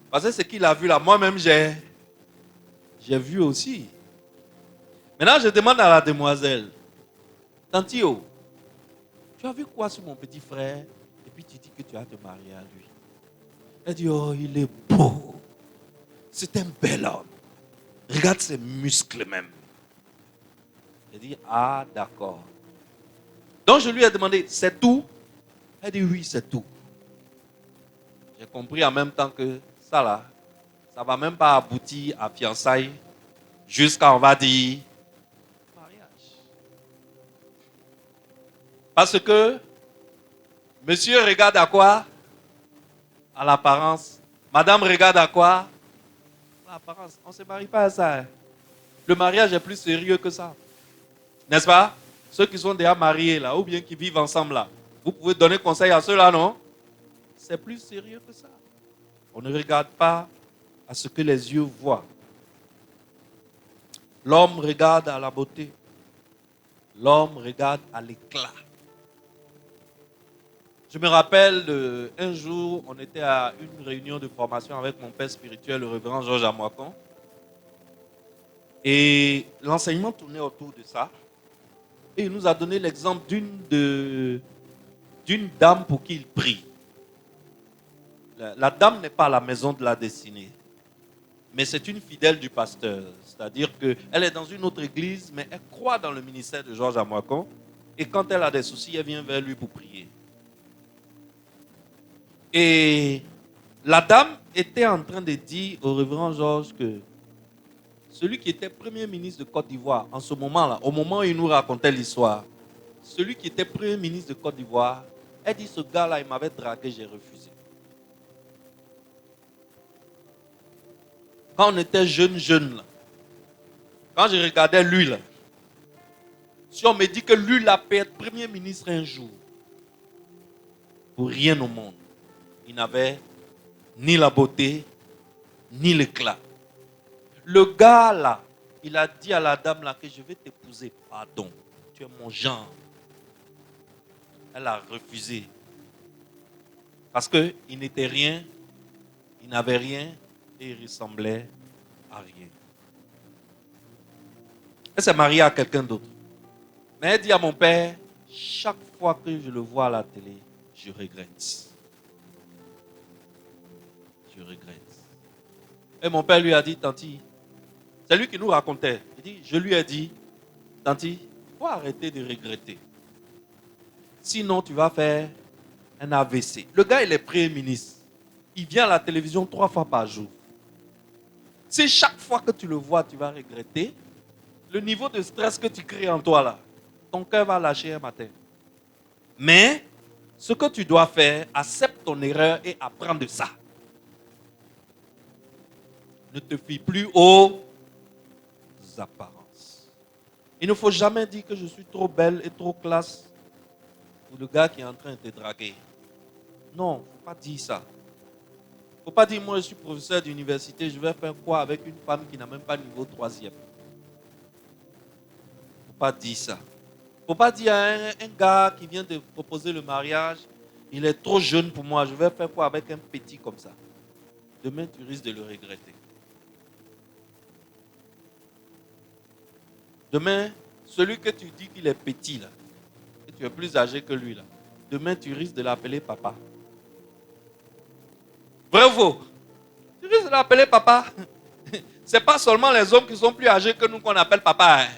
Parce que ce qu'il a vu là, moi-même j'ai vu aussi. Maintenant, je demande à la demoiselle, Tantio, tu as vu quoi sur mon petit frère? Et puis tu dis que tu vas te marier à lui. Elle dit, oh, il est beau. C'est un bel homme. Regarde ses muscles même. Elle dit, ah, d'accord. Donc je lui ai demandé, c'est tout? Elle dit, oui, c'est tout. J'ai compris en même temps que ça là, ça ne va même pas aboutir à fiançailles Jusqu'à, on va dire, mariage. Parce que monsieur regarde à quoi? À l'apparence. Madame regarde à quoi? À l'apparence. On ne se marie pas à ça. Hein. Le mariage est plus sérieux que ça. N'est-ce pas? Ceux qui sont déjà mariés là, ou bien qui vivent ensemble là, vous pouvez donner conseil à ceux-là, non? C'est plus sérieux que ça. On ne regarde pas à ce que les yeux voient. L'homme regarde à la beauté. L'homme regarde à l'éclat. Je me rappelle un jour, on était à une réunion de formation avec mon père spirituel, le révérend Georges Amoakon. Et l'enseignement tournait autour de ça. Et il nous a donné l'exemple d'une dame pour qui il prie. La dame n'est pas à la maison de la destinée. Mais c'est une fidèle du pasteur. C'est-à-dire qu'elle est dans une autre église, mais elle croit dans le ministère de Georges Amoakon. Et quand elle a des soucis, elle vient vers lui pour prier. Et la dame était en train de dire au révérend Georges que celui qui était premier ministre de Côte d'Ivoire, en ce moment-là, au moment où il nous racontait l'histoire, celui qui était premier ministre de Côte d'Ivoire, elle dit, ce gars-là, il m'avait dragué, j'ai refusé. Quand on était jeune, là, quand je regardais lui, là, si on me dit que lui, là, peut être premier ministre un jour, pour rien au monde, il n'avait ni la beauté, ni l'éclat. Le gars, là, il a dit à la dame, là, que je vais t'épouser, pardon, tu es mon genre. Elle a refusé. Parce qu'il n'était rien, il n'avait rien et il ressemblait à rien. Elle s'est mariée à quelqu'un d'autre. Mais elle dit à mon père, chaque fois que je le vois à la télé, je regrette. Je regrette. Et mon père lui a dit, Tanti, c'est lui qui nous racontait. Il dit, je lui ai dit, Tanti, il faut arrêter de regretter. Sinon, tu vas faire un AVC. Le gars, il est premier ministre. Il vient à la télévision 3 fois par jour. Si chaque fois que tu le vois, tu vas regretter, le niveau de stress que tu crées en toi là, ton cœur va lâcher un matin. Mais, ce que tu dois faire, accepte ton erreur et apprends de ça. Ne te fie plus aux apparences. Il ne faut jamais dire que je suis trop belle et trop classe pour le gars qui est en train de te draguer. Non, il ne faut pas dire ça. Il ne faut pas dire, moi je suis professeur d'université, je vais faire quoi avec une femme qui n'a même pas niveau 3e. Il ne faut pas dire ça. Il ne faut pas dire à un gars qui vient de proposer le mariage, il est trop jeune pour moi, je vais faire quoi avec un petit comme ça. Demain, tu risques de le regretter. Demain, celui que tu dis qu'il est petit, là, que tu es plus âgé que lui, là, demain, tu risques de l'appeler papa. Vrai ou faux? Tu risques de l'appeler papa. Ce n'est pas seulement les hommes qui sont plus âgés que nous qu'on appelle papa. Hein.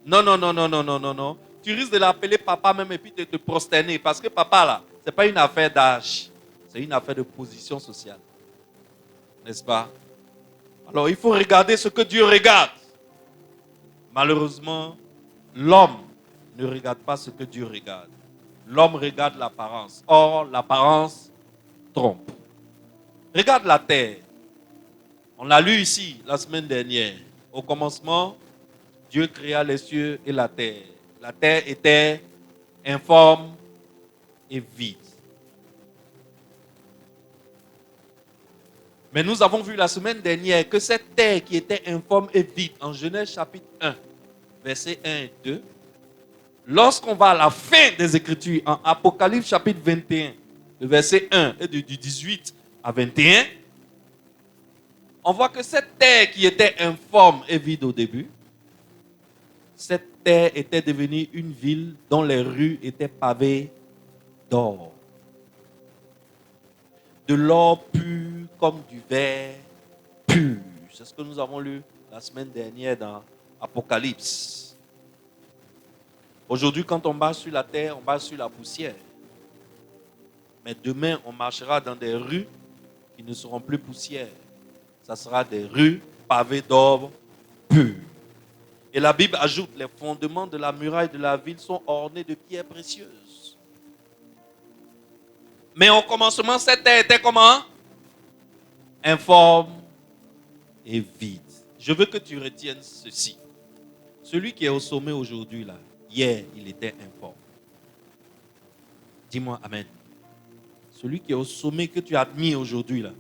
Non, non, non, non, non, non, non, non. Tu risques de l'appeler papa même et puis de te prosterner. Parce que papa, là, ce n'est pas une affaire d'âge. C'est une affaire de position sociale. N'est-ce pas? Alors, il faut regarder ce que Dieu regarde. Malheureusement, l'homme ne regarde pas ce que Dieu regarde. L'homme regarde l'apparence. Or, l'apparence trompe. Regarde la terre. On l'a lu ici la semaine dernière. Au commencement, Dieu créa les cieux et la terre. La terre était informe et vide. Mais nous avons vu la semaine dernière que cette terre qui était informe et vide, en Genèse chapitre 1, versets 1 et 2, lorsqu'on va à la fin des Écritures, en Apocalypse chapitre 21, le verset 1 et du 18 à 21, on voit que cette terre qui était informe et vide au début, cette terre était devenue une ville dont les rues étaient pavées d'or. De l'or pur comme du verre pur. C'est ce que nous avons lu la semaine dernière dans Apocalypse. Aujourd'hui, quand on marche sur la terre, on marche sur la poussière. Mais demain, on marchera dans des rues qui ne seront plus poussières. Ça sera des rues pavées d'or pur. Et la Bible ajoute, les fondements de la muraille de la ville sont ornés de pierres précieuses. Mais au commencement, cette terre était comment? Informe et vide. Je veux que tu retiennes ceci. Celui qui est au sommet aujourd'hui, là, hier, il était informe. Dis-moi Amen. Celui qui est au sommet que tu admires aujourd'hui, là,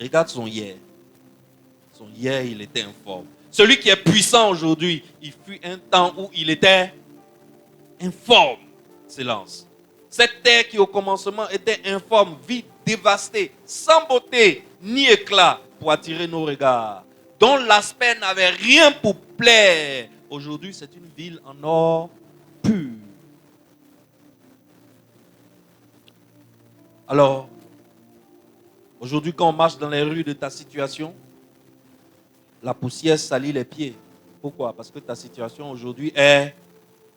regarde son hier. Son hier, il était informe. Celui qui est puissant aujourd'hui, il fut un temps où il était informe. Silence. Cette terre qui au commencement était informe, vide, dévastée, sans beauté ni éclat pour attirer nos regards, dont l'aspect n'avait rien pour plaire. Aujourd'hui, c'est une ville en or pur. Alors, aujourd'hui, quand on marche dans les rues de ta situation, la poussière salit les pieds. Pourquoi? Parce que ta situation aujourd'hui est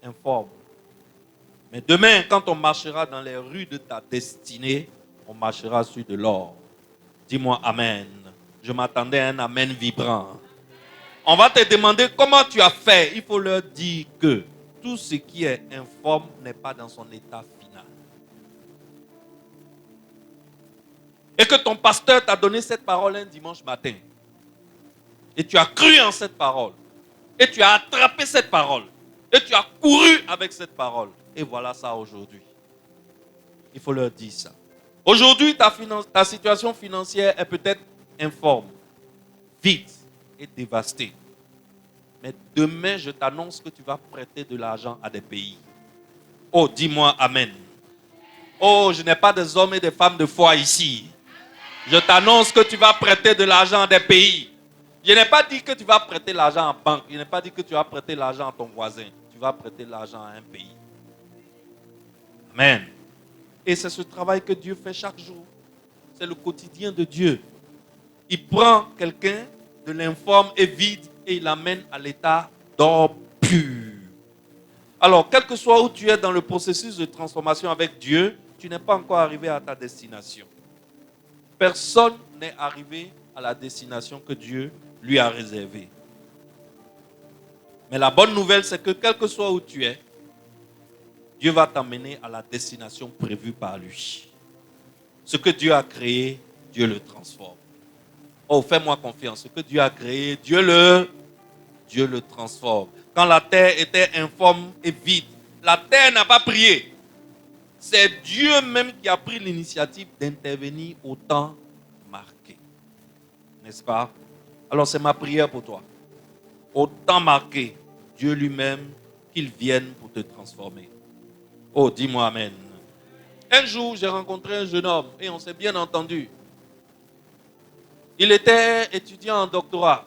informe. Mais demain, quand on marchera dans les rues de ta destinée, on marchera sur de l'or. Dis-moi Amen. Je m'attendais à un Amen vibrant. On va te demander comment tu as fait. Il faut leur dire que tout ce qui est informe n'est pas dans son état final. Et que ton pasteur t'a donné cette parole un dimanche matin. Et tu as cru en cette parole. Et tu as attrapé cette parole. Et tu as couru avec cette parole. Et voilà ça aujourd'hui. Il faut leur dire ça. Aujourd'hui, ta situation financière est peut-être informe, vide et dévastée. Mais demain, je t'annonce que tu vas prêter de l'argent à des pays. Oh, dis-moi Amen. Oh, je n'ai pas des hommes et des femmes de foi ici. Je t'annonce que tu vas prêter de l'argent à des pays. Je n'ai pas dit que tu vas prêter l'argent en banque. Je n'ai pas dit que tu vas prêter l'argent à ton voisin. Tu vas prêter l'argent à un pays. Amen. Et c'est ce travail que Dieu fait chaque jour. C'est le quotidien de Dieu. Il prend quelqu'un de l'informe et vide et il l'amène à l'état d'or pur. Alors, quel que soit où tu es dans le processus de transformation avec Dieu, tu n'es pas encore arrivé à ta destination. Personne n'est arrivé à la destination que Dieu lui a réservée. Mais la bonne nouvelle, c'est que quel que soit où tu es, Dieu va t'amener à la destination prévue par lui. Ce que Dieu a créé, Dieu le transforme. Oh, fais-moi confiance. Ce que Dieu a créé, Dieu le transforme. Quand la terre était informe et vide, la terre n'a pas prié. C'est Dieu même qui a pris l'initiative d'intervenir au temps marqué. N'est-ce pas? Alors c'est ma prière pour toi. Au temps marqué, Dieu lui-même, qu'il vienne pour te transformer. Oh, dis-moi Amen. Un jour, j'ai rencontré un jeune homme et on s'est bien entendu. Il était étudiant en doctorat.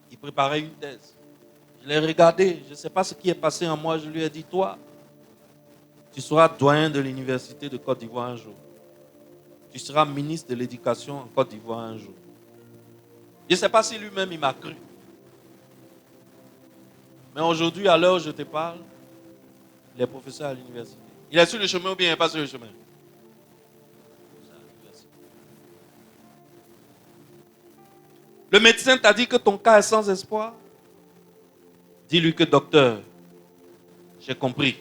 Il préparait une thèse. Je l'ai regardé, je ne sais pas ce qui est passé en moi. Je lui ai dit, toi, tu seras doyen de l'université de Côte d'Ivoire un jour. Tu seras ministre de l'éducation en Côte d'Ivoire un jour. Je ne sais pas si lui-même il m'a cru. Mais aujourd'hui, à l'heure où je te parle, il est professeur à l'université. Il est sur le chemin ou bien il n'est pas sur le chemin? Le médecin t'a dit que ton cas est sans espoir. Dis-lui que docteur, j'ai compris.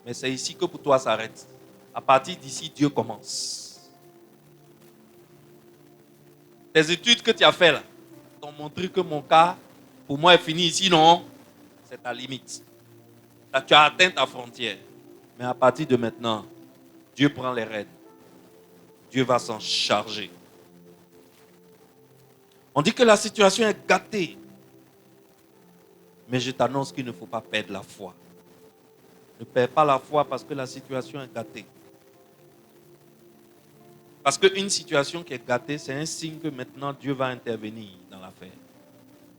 Mais c'est ici que pour toi ça s'arrête. À partir d'ici, Dieu commence. Tes études que tu as faites là, t'ont montré que mon cas, pour moi, est fini ici, non? C'est ta limite. Tu as atteint ta frontière. Mais à partir de maintenant, Dieu prend les rênes. Dieu va s'en charger. On dit que la situation est gâtée. Mais je t'annonce qu'il ne faut pas perdre la foi. Ne perds pas la foi parce que la situation est gâtée. Parce qu'une situation qui est gâtée, c'est un signe que maintenant Dieu va intervenir dans l'affaire.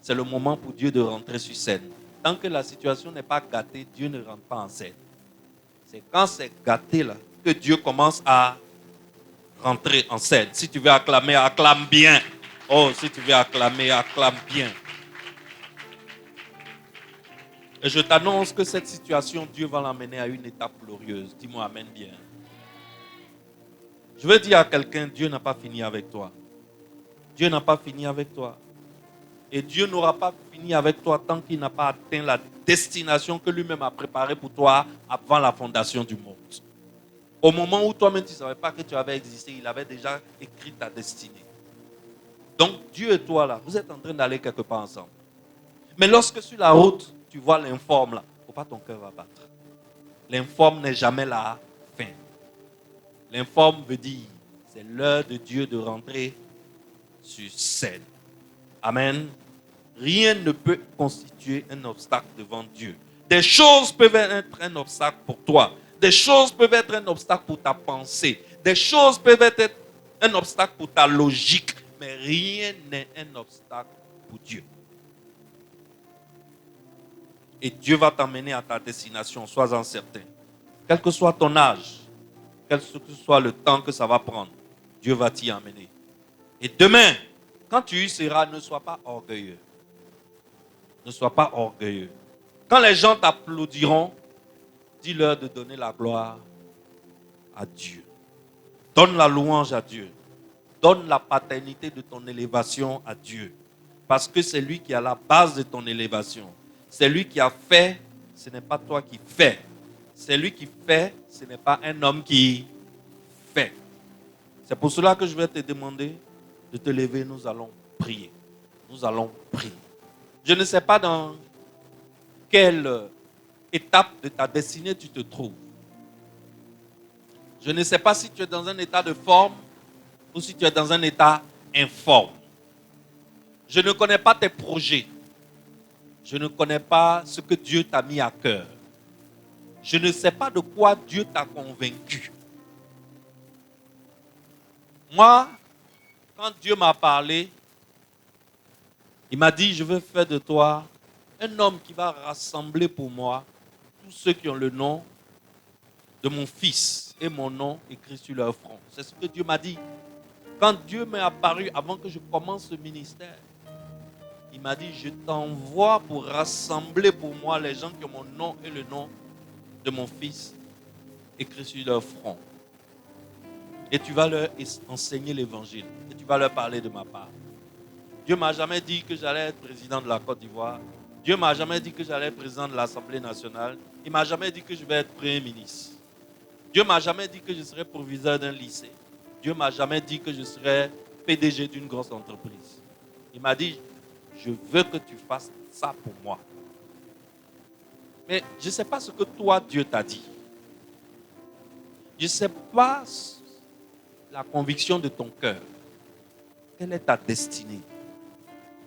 C'est le moment pour Dieu de rentrer sur scène. Tant que la situation n'est pas gâtée, Dieu ne rentre pas en scène. C'est quand c'est gâté là que Dieu commence à rentrer en scène. Si tu veux acclamer, acclame bien. Oh, si tu veux acclamer, acclame bien. Et je t'annonce que cette situation, Dieu va l'amener à une étape glorieuse. Dis-moi Amen bien. Je veux dire à quelqu'un, Dieu n'a pas fini avec toi. Dieu n'a pas fini avec toi. Et Dieu n'aura pas fini finir avec toi tant qu'il n'a pas atteint la destination que lui-même a préparée pour toi avant la fondation du monde. Au moment où toi-même tu ne savais pas que tu avais existé, il avait déjà écrit ta destinée. Donc Dieu et toi là, vous êtes en train d'aller quelque part ensemble. Mais lorsque sur la route, tu vois l'informe là, il ne faut pas ton cœur va battre. L'informe n'est jamais la fin. L'informe veut dire, c'est l'heure de Dieu de rentrer sur scène. Amen. Rien ne peut constituer un obstacle devant Dieu. Des choses peuvent être un obstacle pour toi. Des choses peuvent être un obstacle pour ta pensée. Des choses peuvent être un obstacle pour ta logique. Mais rien n'est un obstacle pour Dieu. Et Dieu va t'emmener à ta destination, sois-en certain. Quel que soit ton âge, quel que soit le temps que ça va prendre, Dieu va t'y emmener. Et demain, quand tu y seras, ne sois pas orgueilleux. Ne sois pas orgueilleux. Quand les gens t'applaudiront, dis-leur de donner la gloire à Dieu. Donne la louange à Dieu. Donne la paternité de ton élévation à Dieu. Parce que c'est lui qui est à la base de ton élévation. C'est lui qui a fait, ce n'est pas toi qui fais. C'est lui qui fait, ce n'est pas un homme qui fait. C'est pour cela que je vais te demander de te lever, nous allons prier. Nous allons prier. Je ne sais pas dans quelle étape de ta destinée tu te trouves. Je ne sais pas si tu es dans un état de forme ou si tu es dans un état informe. Je ne connais pas tes projets. Je ne connais pas ce que Dieu t'a mis à cœur. Je ne sais pas de quoi Dieu t'a convaincu. Moi, quand Dieu m'a parlé, il m'a dit, je veux faire de toi un homme qui va rassembler pour moi tous ceux qui ont le nom de mon fils et mon nom écrit sur leur front. C'est ce que Dieu m'a dit. Quand Dieu m'est apparu avant que je commence ce ministère, il m'a dit, je t'envoie pour rassembler pour moi les gens qui ont mon nom et le nom de mon fils écrit sur leur front. Et tu vas leur enseigner l'évangile. Et tu vas leur parler de ma part. Dieu ne m'a jamais dit que j'allais être président de la Côte d'Ivoire. Dieu ne m'a jamais dit que j'allais être président de l'Assemblée nationale. Il ne m'a jamais dit que je vais être premier ministre. Dieu ne m'a jamais dit que je serais proviseur d'un lycée. Dieu ne m'a jamais dit que je serais PDG d'une grosse entreprise. Il m'a dit, je veux que tu fasses ça pour moi. Mais je ne sais pas ce que toi, Dieu t'a dit. Je ne sais pas la conviction de ton cœur. Quelle est ta destinée?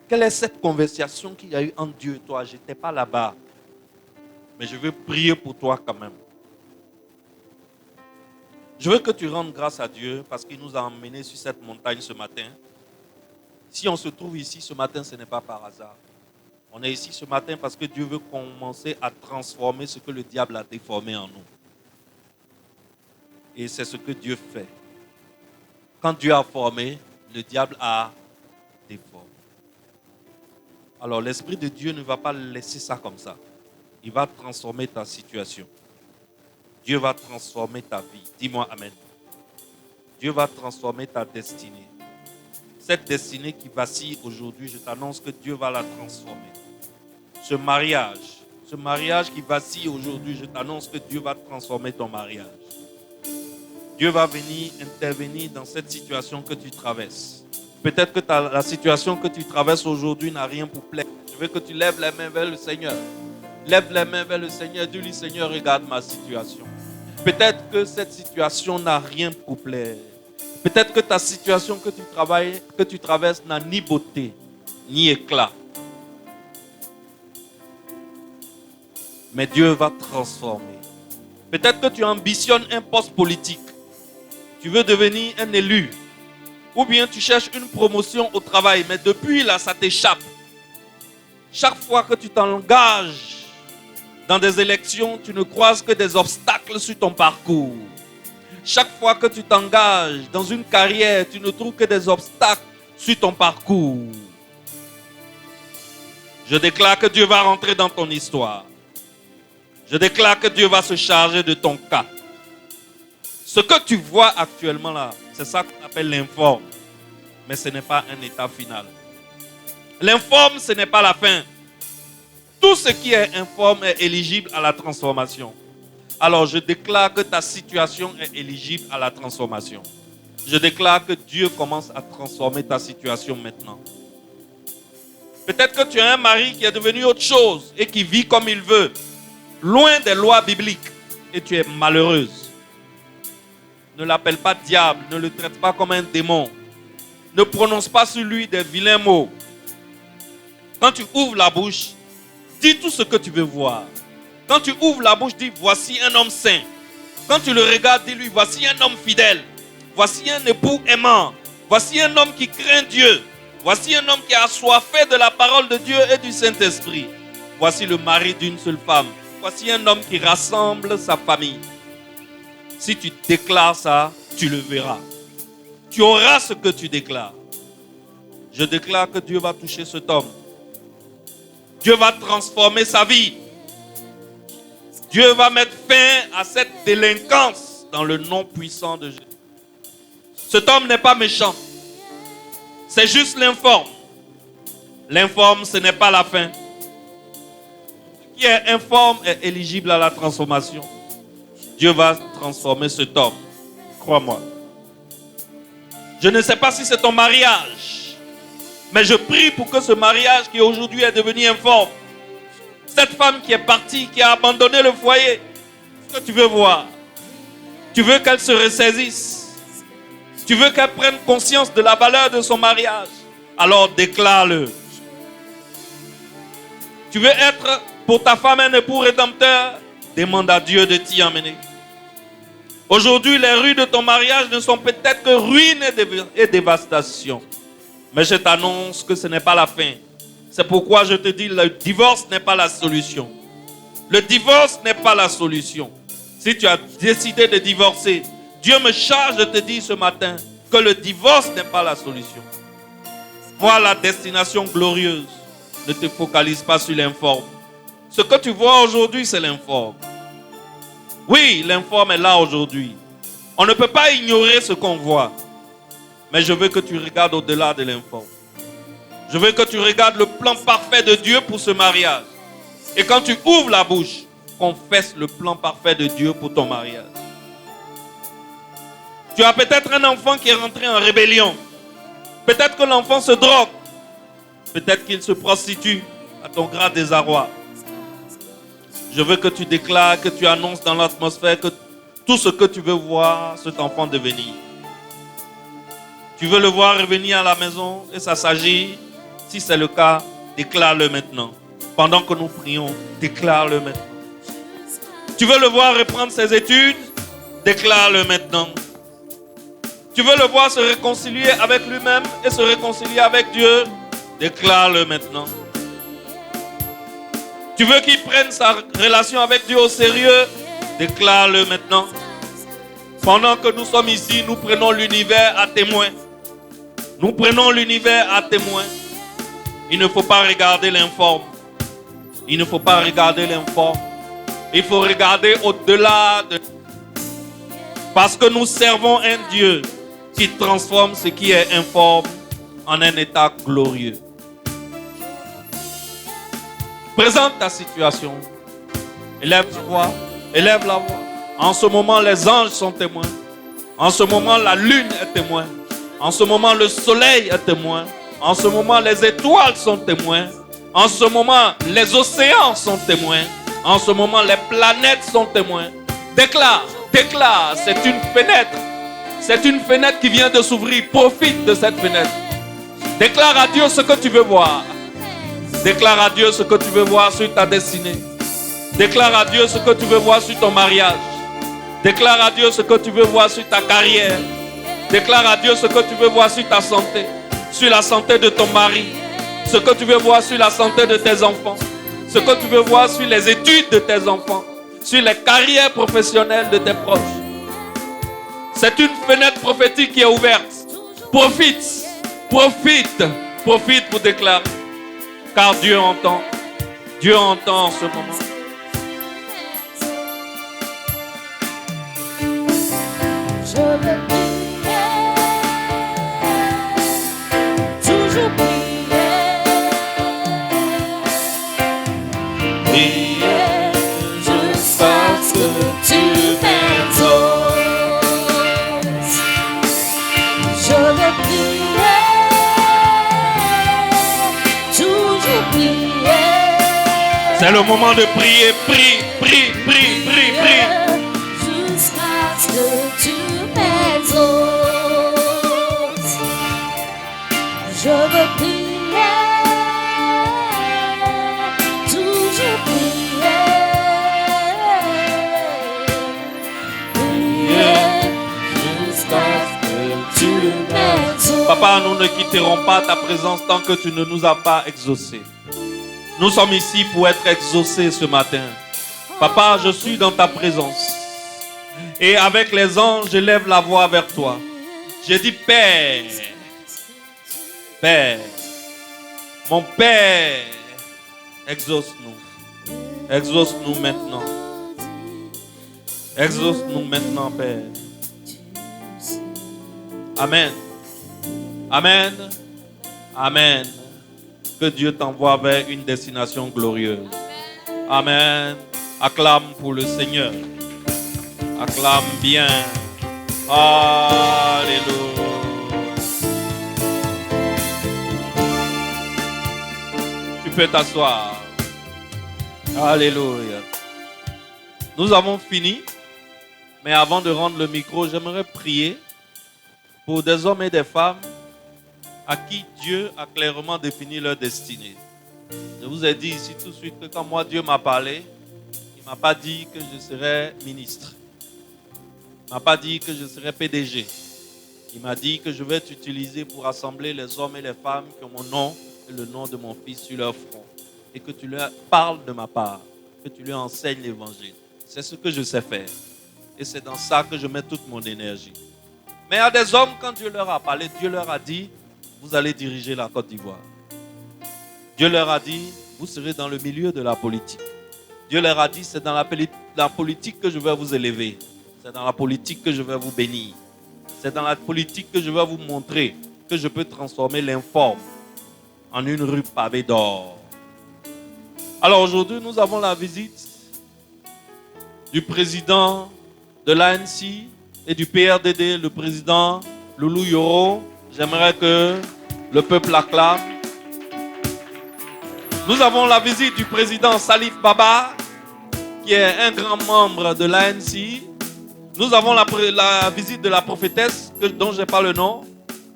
Quelle est cette conversation qu'il y a eu entre Dieu et toi? Je n'étais pas là-bas. Mais je veux prier pour toi quand même. Je veux que tu rendes grâce à Dieu parce qu'il nous a emmenés sur cette montagne ce matin. Si on se trouve ici ce matin, ce n'est pas par hasard. On est ici ce matin parce que Dieu veut commencer à transformer ce que le diable a déformé en nous. Et c'est ce que Dieu fait. Quand Dieu a formé, le diable a déformé. Alors l'Esprit de Dieu ne va pas laisser ça comme ça. Il va transformer ta situation. Dieu va transformer ta vie. Dis-moi Amen. Dieu va transformer ta destinée. Cette destinée qui vacille aujourd'hui, je t'annonce que Dieu va la transformer. Ce mariage qui vacille aujourd'hui, je t'annonce que Dieu va transformer ton mariage. Dieu va venir intervenir dans cette situation que tu traverses. Peut-être que la situation que tu traverses aujourd'hui n'a rien pour plaire. Je veux que tu lèves les mains vers le Seigneur. Lève les mains vers le Seigneur. Dis-lui, Seigneur, regarde ma situation. Peut-être que cette situation n'a rien pour plaire. Peut-être que ta situation que tu traverses n'a ni beauté, ni éclat. Mais Dieu va transformer. Peut-être que tu ambitionnes un poste politique. Tu veux devenir un élu. Ou bien tu cherches une promotion au travail, mais depuis là, ça t'échappe. Chaque fois que tu t'engages dans des élections, tu ne croises que des obstacles sur ton parcours. Chaque fois que tu t'engages dans une carrière, tu ne trouves que des obstacles sur ton parcours. Je déclare que Dieu va rentrer dans ton histoire. Je déclare que Dieu va se charger de ton cas. Ce que tu vois actuellement là, c'est ça qu'on appelle l'informe. Mais ce n'est pas un état final. L'informe, ce n'est pas la fin. Tout ce qui est informe est éligible à la transformation. Alors je déclare que ta situation est éligible à la transformation. Je déclare que Dieu commence à transformer ta situation maintenant. Peut-être que tu as un mari qui est devenu autre chose et qui vit comme il veut, loin des lois bibliques, et tu es malheureuse. Ne l'appelle pas diable, ne le traite pas comme un démon. Ne prononce pas sur lui des vilains mots. Quand tu ouvres la bouche, dis tout ce que tu veux voir. Quand tu ouvres la bouche, dis voici un homme saint. Quand tu le regardes, dis-lui voici un homme fidèle. Voici un époux aimant. Voici un homme qui craint Dieu. Voici un homme qui a assoiffé de la parole de Dieu et du Saint-Esprit. Voici le mari d'une seule femme. Voici un homme qui rassemble sa famille. Si tu déclares ça, tu le verras. Tu auras ce que tu déclares. Je déclare que Dieu va toucher cet homme. Dieu va transformer sa vie. Dieu va mettre fin à cette délinquance dans le nom puissant de Jésus. Cet homme n'est pas méchant. C'est juste l'informe. L'informe, ce n'est pas la fin. Ce qui est informe est éligible à la transformation. Dieu va transformer cet homme. Crois-moi. Je ne sais pas si c'est ton mariage, mais je prie pour que ce mariage qui aujourd'hui est devenu informe, cette femme qui est partie, qui a abandonné le foyer, ce que tu veux voir, tu veux qu'elle se ressaisisse. Tu veux qu'elle prenne conscience de la valeur de son mariage. Alors déclare-le. Tu veux être pour ta femme un époux rédempteur. Demande à Dieu de t'y emmener. Aujourd'hui, les rues de ton mariage ne sont peut-être que ruines et dévastation. Mais je t'annonce que ce n'est pas la fin. C'est pourquoi je te dis, le divorce n'est pas la solution. Le divorce n'est pas la solution. Si tu as décidé de divorcer, Dieu me charge de te dire ce matin que le divorce n'est pas la solution. Vois la destination glorieuse. Ne te focalise pas sur l'informe. Ce que tu vois aujourd'hui, c'est l'informe. Oui, l'informe est là aujourd'hui. On ne peut pas ignorer ce qu'on voit. Mais je veux que tu regardes au-delà de l'informe. Je veux que tu regardes le plan parfait de Dieu pour ce mariage. Et quand tu ouvres la bouche, confesse le plan parfait de Dieu pour ton mariage. Tu as peut-être un enfant qui est rentré en rébellion. Peut-être que l'enfant se drogue. Peut-être qu'il se prostitue à ton grand désarroi. Je veux que tu déclares, que tu annonces dans l'atmosphère que tout ce que tu veux voir cet enfant devenir. Tu veux le voir revenir à la maison et ça s'agit. Si c'est le cas, déclare-le maintenant. Pendant que nous prions, déclare-le maintenant. Tu veux le voir reprendre ses études, déclare-le maintenant. Tu veux le voir se réconcilier avec lui-même et se réconcilier avec Dieu, déclare-le maintenant. Tu veux qu'il prenne sa relation avec Dieu au sérieux, déclare-le maintenant. Pendant que nous sommes ici, nous prenons l'univers à témoin. Nous prenons l'univers à témoin. Il ne faut pas regarder l'informe. Il ne faut pas regarder l'informe. Il faut regarder au-delà de... Parce que nous servons un Dieu qui transforme ce qui est informe en un état glorieux. Présente ta situation. Élève la voix. Élève la voix. En ce moment, les anges sont témoins. En ce moment, la lune est témoin. En ce moment, le soleil est témoin. En ce moment, les étoiles sont témoins. En ce moment, les océans sont témoins. En ce moment, les planètes sont témoins. Déclare, déclare, c'est une fenêtre. C'est une fenêtre qui vient de s'ouvrir. Profite de cette fenêtre. Déclare à Dieu ce que tu veux voir. Déclare à Dieu ce que tu veux voir sur ta destinée. Déclare à Dieu ce que tu veux voir sur ton mariage. Déclare à Dieu ce que tu veux voir sur ta carrière. Déclare à Dieu ce que tu veux voir sur ta santé. Sur la santé de ton mari. Ce que tu veux voir sur la santé de tes enfants. Ce que tu veux voir sur les études de tes enfants. Sur les carrières professionnelles de tes proches. C'est une fenêtre prophétique qui est ouverte. Profite. Profite. Profite pour déclarer. Car Dieu entend. Dieu entend en ce moment. Je veux prier, toujours prier. prier jusqu'à ce que tu m'exauces. Je veux prier, toujours prier. C'est le moment de prier. Prie, prie, prie, prie, prie. Jusqu'à ce que tu m'exauces. Je veux prier, toujours prier. Prier jusqu'à ce que tu m'exauces. Papa, nous ne quitterons pas ta présence tant que tu ne nous as pas exaucés. Nous sommes ici pour être exaucés ce matin. Papa, je suis dans ta présence. Et avec les anges, je lève la voix vers toi. Je dis, Père, Père, mon Père, exauce-nous. Exauce-nous maintenant. Exauce-nous maintenant, Père. Amen. Amen. Amen. Que Dieu t'envoie vers une destination glorieuse. Amen. Acclame pour le Seigneur. Acclame bien. Alléluia. Tu peux t'asseoir. Alléluia. Nous avons fini. Mais avant de rendre le micro, j'aimerais prier pour des hommes et des femmes à qui Dieu a clairement défini leur destinée. Je vous ai dit ici tout de suite que quand moi Dieu m'a parlé, il ne m'a pas dit que je serais ministre. Il ne m'a pas dit que je serais PDG. Il m'a dit que je vais t'utiliser pour rassembler les hommes et les femmes qui ont mon nom et le nom de mon fils sur leur front. Et que tu leur parles de ma part, que tu leur enseignes l'évangile. C'est ce que je sais faire. Et c'est dans ça que je mets toute mon énergie. Mais il y a des hommes, quand Dieu leur a parlé, Dieu leur a dit, vous allez diriger la Côte d'Ivoire. Dieu leur a dit, vous serez dans le milieu de la politique. Dieu leur a dit, c'est dans la politique que je vais vous élever. C'est dans la politique que je vais vous bénir. C'est dans la politique que je vais vous montrer que je peux transformer l'informe en une rue pavée d'or. Alors aujourd'hui, nous avons la visite du président de l'ANC et du PRDD, le président Loulou Yoro. J'aimerais que le peuple acclame. Nous avons la visite du président Salif Baba, qui est un grand membre de l'ANC. Nous avons la visite de la prophétesse, dont je n'ai pas le nom.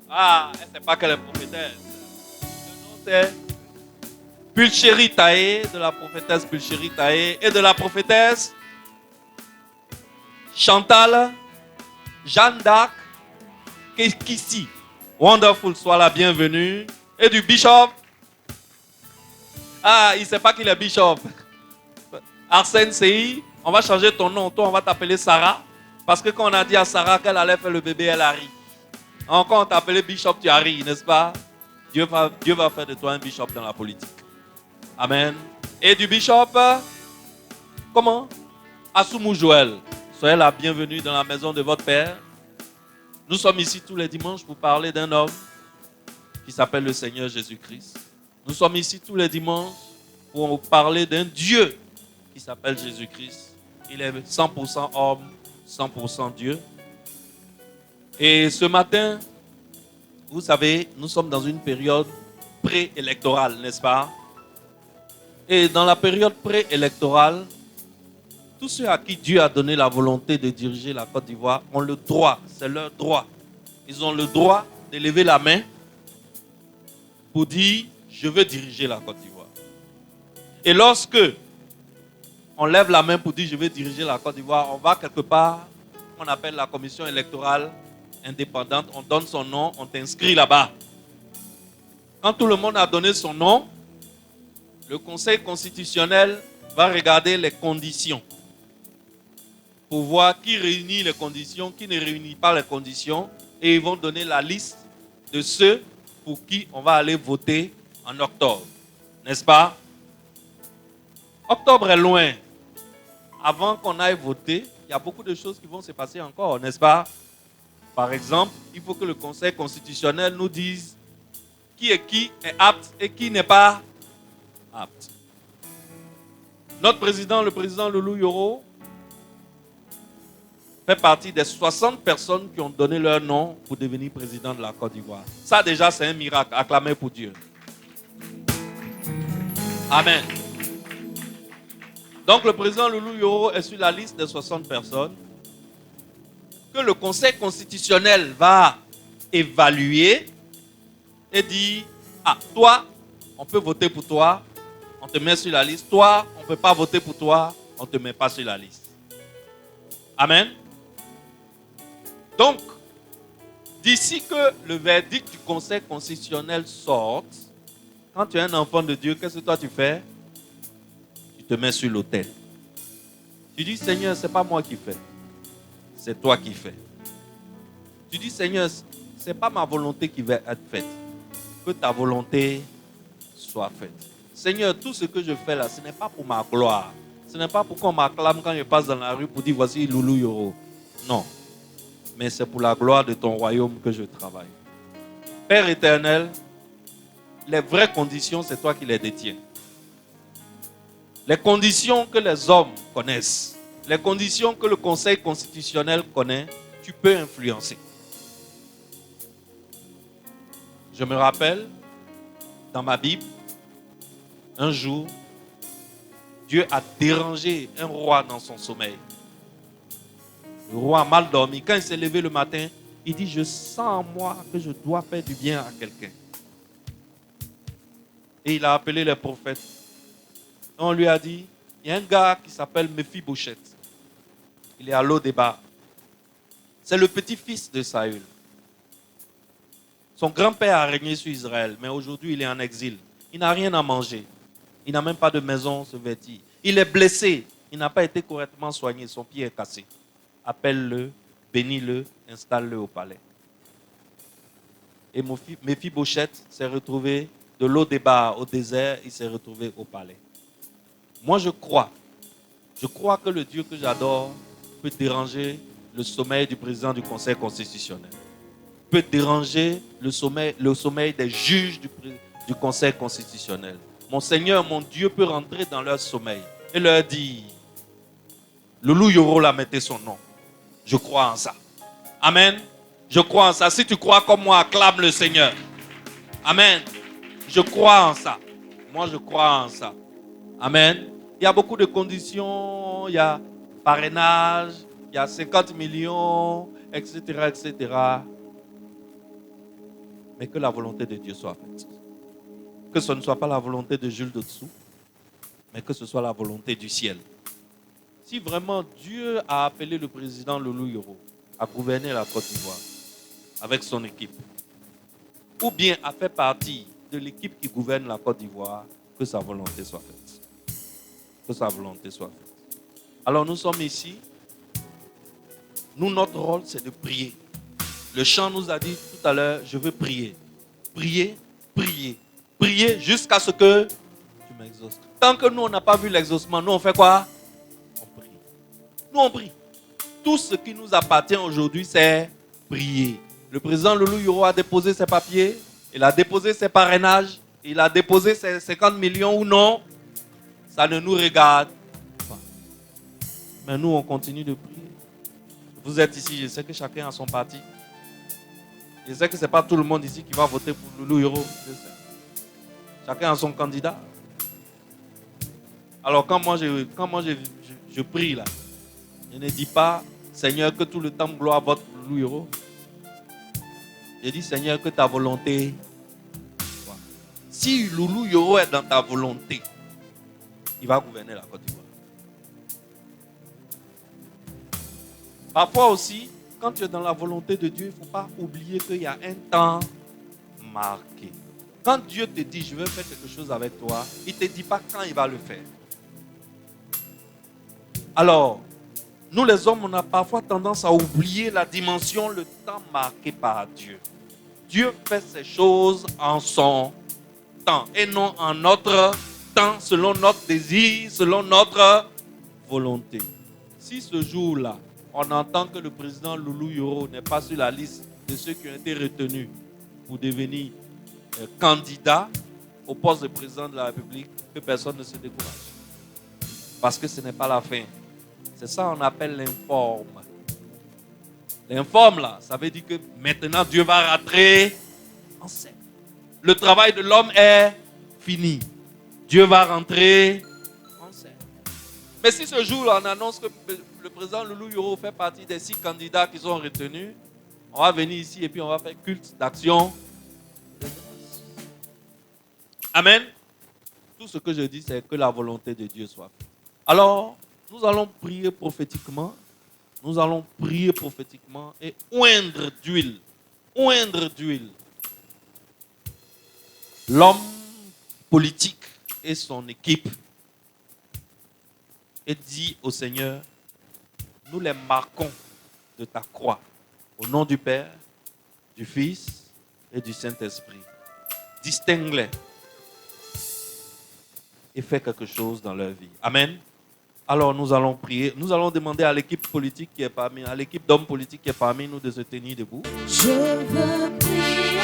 Ah, elle ne sait pas qu'elle est prophétesse. Le nom c'est Pulchéri Taé, de la prophétesse Pulchéri Taé, et de la prophétesse Chantal Jeanne d'Arc Kissi. Wonderful, sois la bienvenue. Et du bishop. Ah, il ne sait pas qu'il est bishop. Arsène Sei, on va changer ton nom. Toi, on va t'appeler Sarah. Parce que quand on a dit à Sarah qu'elle allait faire le bébé, elle a ri. Quand on t'appelait bishop, tu as ri, n'est-ce pas? Dieu va faire de toi un bishop dans la politique. Amen. Et du bishop, comment? Assoumou Joël. Soyez la bienvenue dans la maison de votre père. Nous sommes ici tous les dimanches pour parler d'un homme qui s'appelle le Seigneur Jésus-Christ. Nous sommes ici tous les dimanches pour parler d'un Dieu qui s'appelle Jésus-Christ. Il est 100% homme, 100% Dieu. Et ce matin, vous savez, nous sommes dans une période préélectorale, n'est-ce pas? Et dans la période préélectorale, tous ceux à qui Dieu a donné la volonté de diriger la Côte d'Ivoire ont le droit, c'est leur droit. Ils ont le droit de lever la main pour dire « Je veux diriger la Côte d'Ivoire ». Et lorsque on lève la main pour dire « Je veux diriger la Côte d'Ivoire », on va quelque part, on appelle la commission électorale indépendante, on donne son nom, on t'inscrit là-bas. Quand tout le monde a donné son nom, le Conseil constitutionnel va regarder les conditions pour voir qui réunit les conditions, qui ne réunit pas les conditions, et ils vont donner la liste de ceux pour qui on va aller voter en octobre. N'est-ce pas? Octobre est loin. Avant qu'on aille voter, il y a beaucoup de choses qui vont se passer encore, n'est-ce pas? Par exemple, il faut que le Conseil constitutionnel nous dise qui est apte et qui n'est pas apte. Notre président, le président Loulou Yoro, fait partie des 60 personnes qui ont donné leur nom pour devenir président de la Côte d'Ivoire. Ça déjà, c'est un miracle. Acclamez pour Dieu. Amen. Donc le président Loulou Yoro est sur la liste des 60 personnes que le Conseil constitutionnel va évaluer et dire, ah, toi, on peut voter pour toi, on te met sur la liste. Toi, on ne peut pas voter pour toi, on ne te met pas sur la liste. Amen. Donc, d'ici que le verdict du Conseil constitutionnel sorte, quand tu es un enfant de Dieu, qu'est-ce que toi tu fais? Tu te mets sur l'autel. Tu dis, Seigneur, ce n'est pas moi qui fais. C'est toi qui fais. Tu dis, Seigneur, ce n'est pas ma volonté qui va être faite. Que ta volonté soit faite. Seigneur, tout ce que je fais là, ce n'est pas pour ma gloire. Ce n'est pas pour qu'on m'acclame quand je passe dans la rue pour dire, voici Loulou Yoro. Non. Mais c'est pour la gloire de ton royaume que je travaille. Père éternel, les vraies conditions, c'est toi qui les détiens. Les conditions que les hommes connaissent, les conditions que le Conseil constitutionnel connaît, tu peux influencer. Je me rappelle, dans ma Bible, un jour, Dieu a dérangé un roi dans son sommeil. Le roi a mal dormi. Quand il s'est levé le matin, il dit, je sens en moi que je dois faire du bien à quelqu'un. Et il a appelé les prophètes. On lui a dit, il y a un gars qui s'appelle Mephibosheth. Il est à Lo-Débar. C'est le petit-fils de Saül. Son grand-père a régné sur Israël, mais aujourd'hui il est en exil. Il n'a rien à manger. Il n'a même pas de maison, se vêtir. Il est blessé. Il n'a pas été correctement soigné. Son pied est cassé. Appelle-le, bénis-le, installe-le au palais. Et Mephibosheth s'est retrouvé de Lo-Débar au désert, il s'est retrouvé au palais. Moi je crois que le Dieu que j'adore peut déranger le sommeil du président du Conseil constitutionnel, peut déranger le sommeil des juges du Conseil constitutionnel. Mon Seigneur, mon Dieu peut rentrer dans leur sommeil et leur dire, Loulou Yoro l'a mettez son nom. Je crois en ça. Amen. Je crois en ça. Si tu crois comme moi, acclame le Seigneur. Amen. Je crois en ça. Moi, je crois en ça. Amen. Il y a beaucoup de conditions. Il y a parrainage. Il y a 50 millions, etc., etc. Mais que la volonté de Dieu soit faite. Que ce ne soit pas la volonté de Jules Dessous, mais que ce soit la volonté du ciel. Si vraiment Dieu a appelé le président Loulou Yoro à gouverner la Côte d'Ivoire avec son équipe, ou bien a fait partie de l'équipe qui gouverne la Côte d'Ivoire, que sa volonté soit faite. Que sa volonté soit faite. Alors nous sommes ici. Nous, notre rôle, c'est de prier. Le chant nous a dit tout à l'heure, je veux prier. Prier, prier. Prier jusqu'à ce que tu m'exauces. Tant que nous, on n'a pas vu l'exaucement, nous, on fait quoi? On prie. Nous, on prie. Tout ce qui nous appartient aujourd'hui, c'est prier. Le président Loulou Yoro a déposé ses papiers, il a déposé ses parrainages, il a déposé ses 50 millions ou non. Ça ne nous regarde pas. Mais nous, on continue de prier. Vous êtes ici, je sais que chacun a son parti. Je sais que ce n'est pas tout le monde ici qui va voter pour Loulou Yoro. Chacun a son candidat. Alors quand moi je prie là, je ne dis pas, Seigneur, que tout le temps gloire vote pour Loulou Yoro. Je dis, Seigneur, que ta volonté soit. Si Loulou Yoro est dans ta volonté, il va gouverner la Côte d'Ivoire. Parfois aussi, quand tu es dans la volonté de Dieu, il ne faut pas oublier qu'il y a un temps marqué. Quand Dieu te dit, je veux faire quelque chose avec toi, il ne te dit pas quand il va le faire. Alors, nous les hommes, on a parfois tendance à oublier la dimension, le temps marqué par Dieu. Dieu fait ces choses en son temps et non en notre temps, selon notre désir, selon notre volonté. Si ce jour-là, on entend que le président Loulou Yoro n'est pas sur la liste de ceux qui ont été retenus pour devenir candidat au poste de président de la République, que personne ne se décourage. Parce que ce n'est pas la fin. C'est ça qu'on appelle l'informe. L'informe là, ça veut dire que maintenant Dieu va rentrer en scène. Le travail de l'homme est fini. Dieu va rentrer en scène. Mais si ce jour-là, on annonce que le président Loulou Yoro fait partie des 6 candidats qui sont retenus, on va venir ici et puis on va faire culte d'action. Amen. Tout ce que je dis, c'est que la volonté de Dieu soit faite. Alors, nous allons prier prophétiquement. Nous allons prier prophétiquement et oindre d'huile. Oindre d'huile. L'homme politique et son équipe. Et dit au Seigneur, nous les marquons de ta croix. Au nom du Père, du Fils et du Saint-Esprit. Distingue-les. Et fais quelque chose dans leur vie. Amen. Alors nous allons prier. Nous allons demander à l'équipe politique qui est parmi, à l'équipe d'hommes politiques qui est parmi nous de se tenir debout. Je veux prier,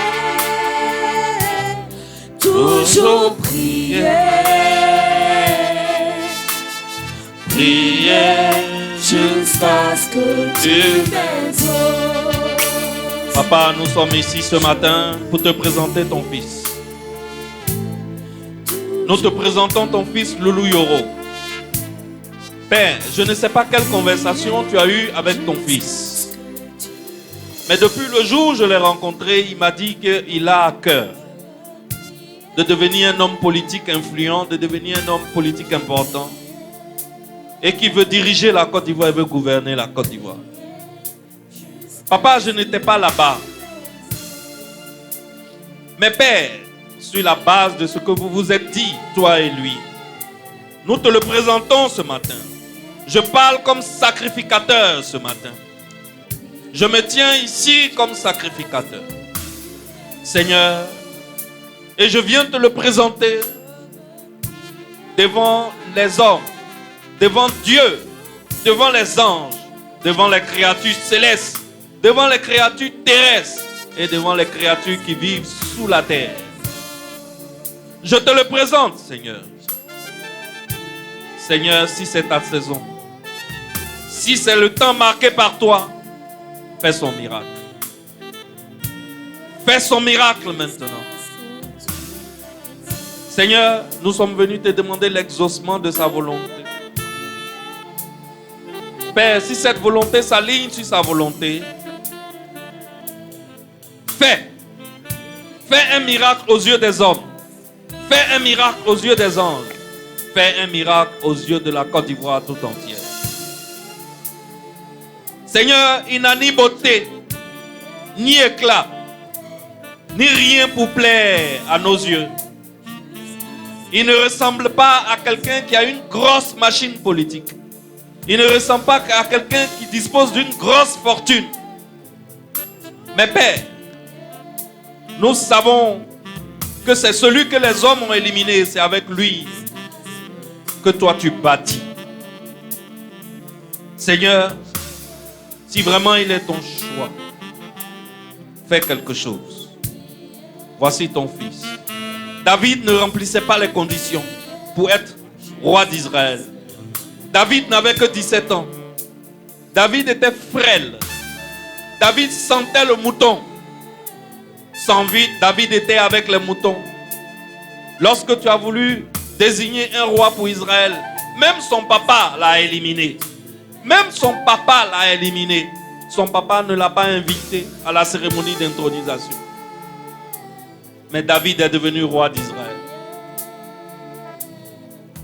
toujours prier, prier jusqu'à ce que tu m'exauces. Papa, nous sommes ici ce matin pour te présenter ton fils. Nous te présentons ton fils Loulou Yoro. Père, je ne sais pas quelle conversation tu as eue avec ton fils. Mais depuis le jour où je l'ai rencontré, il m'a dit qu'il a à cœur de devenir un homme politique influent, de devenir un homme politique important. Et qui veut diriger la Côte d'Ivoire et veut gouverner la Côte d'Ivoire. Papa, je n'étais pas là-bas. Mais Père, sur la base de ce que vous vous êtes dit, toi et lui, nous te le présentons ce matin. Je parle comme sacrificateur ce matin. Je me tiens ici comme sacrificateur. Seigneur, et je viens te le présenter devant les hommes, devant Dieu, devant les anges, devant les créatures célestes, devant les créatures terrestres et devant les créatures qui vivent sous la terre. Je te le présente, Seigneur. Seigneur, si c'est ta saison, si c'est le temps marqué par toi, fais son miracle. Fais son miracle maintenant. Seigneur, nous sommes venus te demander l'exaucement de sa volonté. Père, si cette volonté s'aligne sur sa volonté, fais un miracle aux yeux des hommes. Fais un miracle aux yeux des anges. Fais un miracle aux yeux de la Côte d'Ivoire tout entière. Seigneur, il n'a ni beauté, ni éclat, ni rien pour plaire à nos yeux. Il ne ressemble pas à quelqu'un qui a une grosse machine politique. Il ne ressemble pas à quelqu'un qui dispose d'une grosse fortune. Mais Père, nous savons que c'est celui que les hommes ont éliminé. C'est avec lui que toi tu bâtis. Seigneur, si vraiment il est ton choix, fais quelque chose. Voici ton fils. David ne remplissait pas les conditions pour être roi d'Israël. David n'avait que 17 ans. David était frêle. David sentait le mouton. Sans vide, David était avec les moutons. Lorsque tu as voulu désigner un roi pour Israël, même son papa l'a éliminé. Même son papa l'a éliminé. Son papa ne l'a pas invité à la cérémonie d'intronisation. Mais David est devenu roi d'Israël.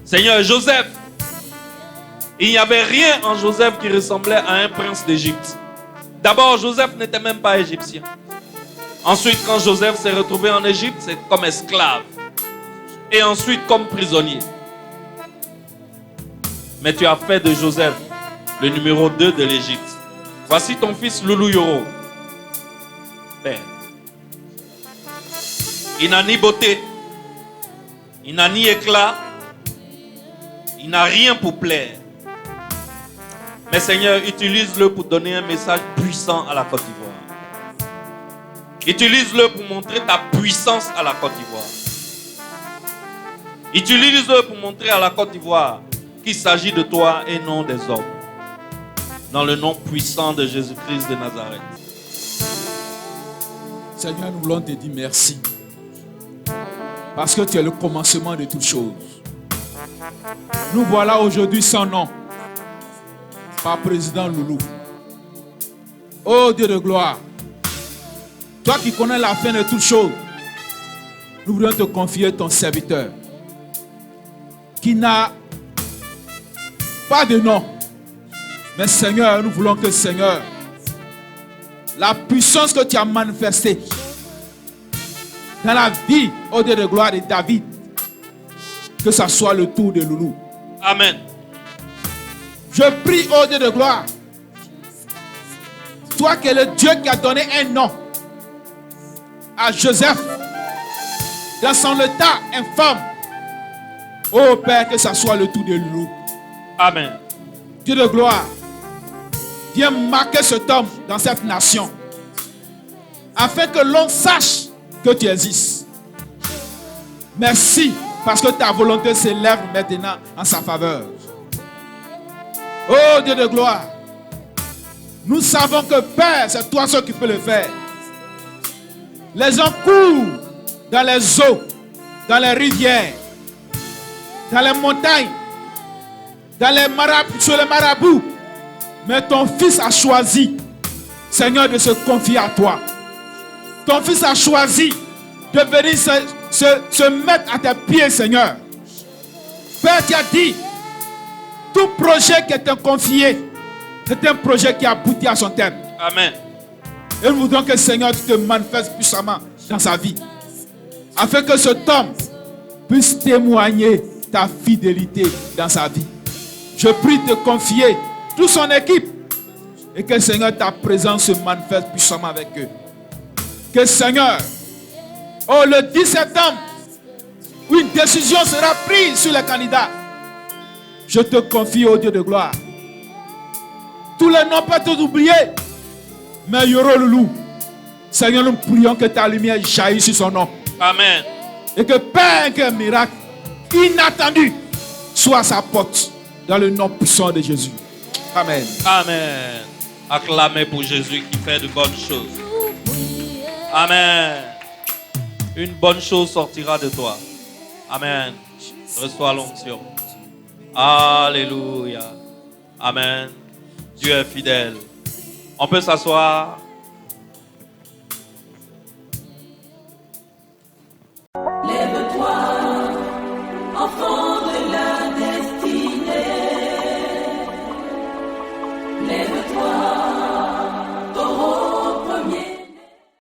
Seigneur, Joseph, il n'y avait rien en Joseph qui ressemblait à un prince d'Égypte. D'abord, Joseph n'était même pas égyptien. Ensuite, quand Joseph s'est retrouvé en Égypte, c'est comme esclave. Et ensuite, comme prisonnier. Mais tu as fait de Joseph le numéro 2 de l'Égypte. Voici ton fils Loulou Yoro. Père. Il n'a ni beauté, il n'a ni éclat, il n'a rien pour plaire. Mais Seigneur, utilise-le pour donner un message puissant à la Côte d'Ivoire. Utilise-le pour montrer ta puissance à la Côte d'Ivoire. Utilise-le pour montrer à la Côte d'Ivoire qu'il s'agit de toi et non des hommes. Dans le nom puissant de Jésus-Christ de Nazareth. Seigneur, nous voulons te dire merci. Parce que tu es le commencement de toutes choses. Nous voilà aujourd'hui sans nom. Par président Loulou. Oh Dieu de gloire. Toi qui connais la fin de toutes choses. Nous voulons te confier ton serviteur. Qui n'a pas de nom. Mais Seigneur, nous voulons que Seigneur, la puissance que tu as manifestée dans la vie, au Dieu de gloire de David, que ça soit le tour de Loulou. Amen. Je prie, au Dieu de gloire, toi qui es le Dieu qui a donné un nom à Joseph dans son état infâme. Oh Père, que ça soit le tour de Loulou. Amen. Dieu de gloire, viens marquer cet homme dans cette nation, afin que l'on sache que tu existes. Merci, parce que ta volonté s'élève maintenant en sa faveur. Oh Dieu de gloire, nous savons que Père, c'est toi seul qui peux le faire. Les gens courent dans les eaux, dans les rivières, dans les montagnes, sur les marabouts. Mais ton fils a choisi, Seigneur, de se confier à toi. Ton fils a choisi de venir se mettre à tes pieds, Seigneur. Père, tu as dit, tout projet qui est confié, c'est un projet qui aboutit à son terme. Amen. Et nous voudrons que, Seigneur, tu te manifestes puissamment dans sa vie. Afin que cet homme puisse témoigner ta fidélité dans sa vie. Je prie de te confier toute son équipe. Et que, Seigneur, ta présence se manifeste puissamment avec eux. Que, Seigneur, le 10 septembre, une décision sera prise sur les candidats. Je te confie au Dieu de gloire. Tous les noms peuvent être oubliés. Mais Yoro Loulou, Seigneur, nous prions que ta lumière jaillisse sur son nom. Amen. Et que Père, qu'un miracle inattendu soit à sa porte. Dans le nom puissant de Jésus. Amen. Amen. Acclamez pour Jésus qui fait de bonnes choses. Amen. Une bonne chose sortira de toi. Amen. Reçois l'onction. Alléluia. Amen. Dieu est fidèle. On peut s'asseoir. Lève-toi, enfant de la destinée. Lève-toi.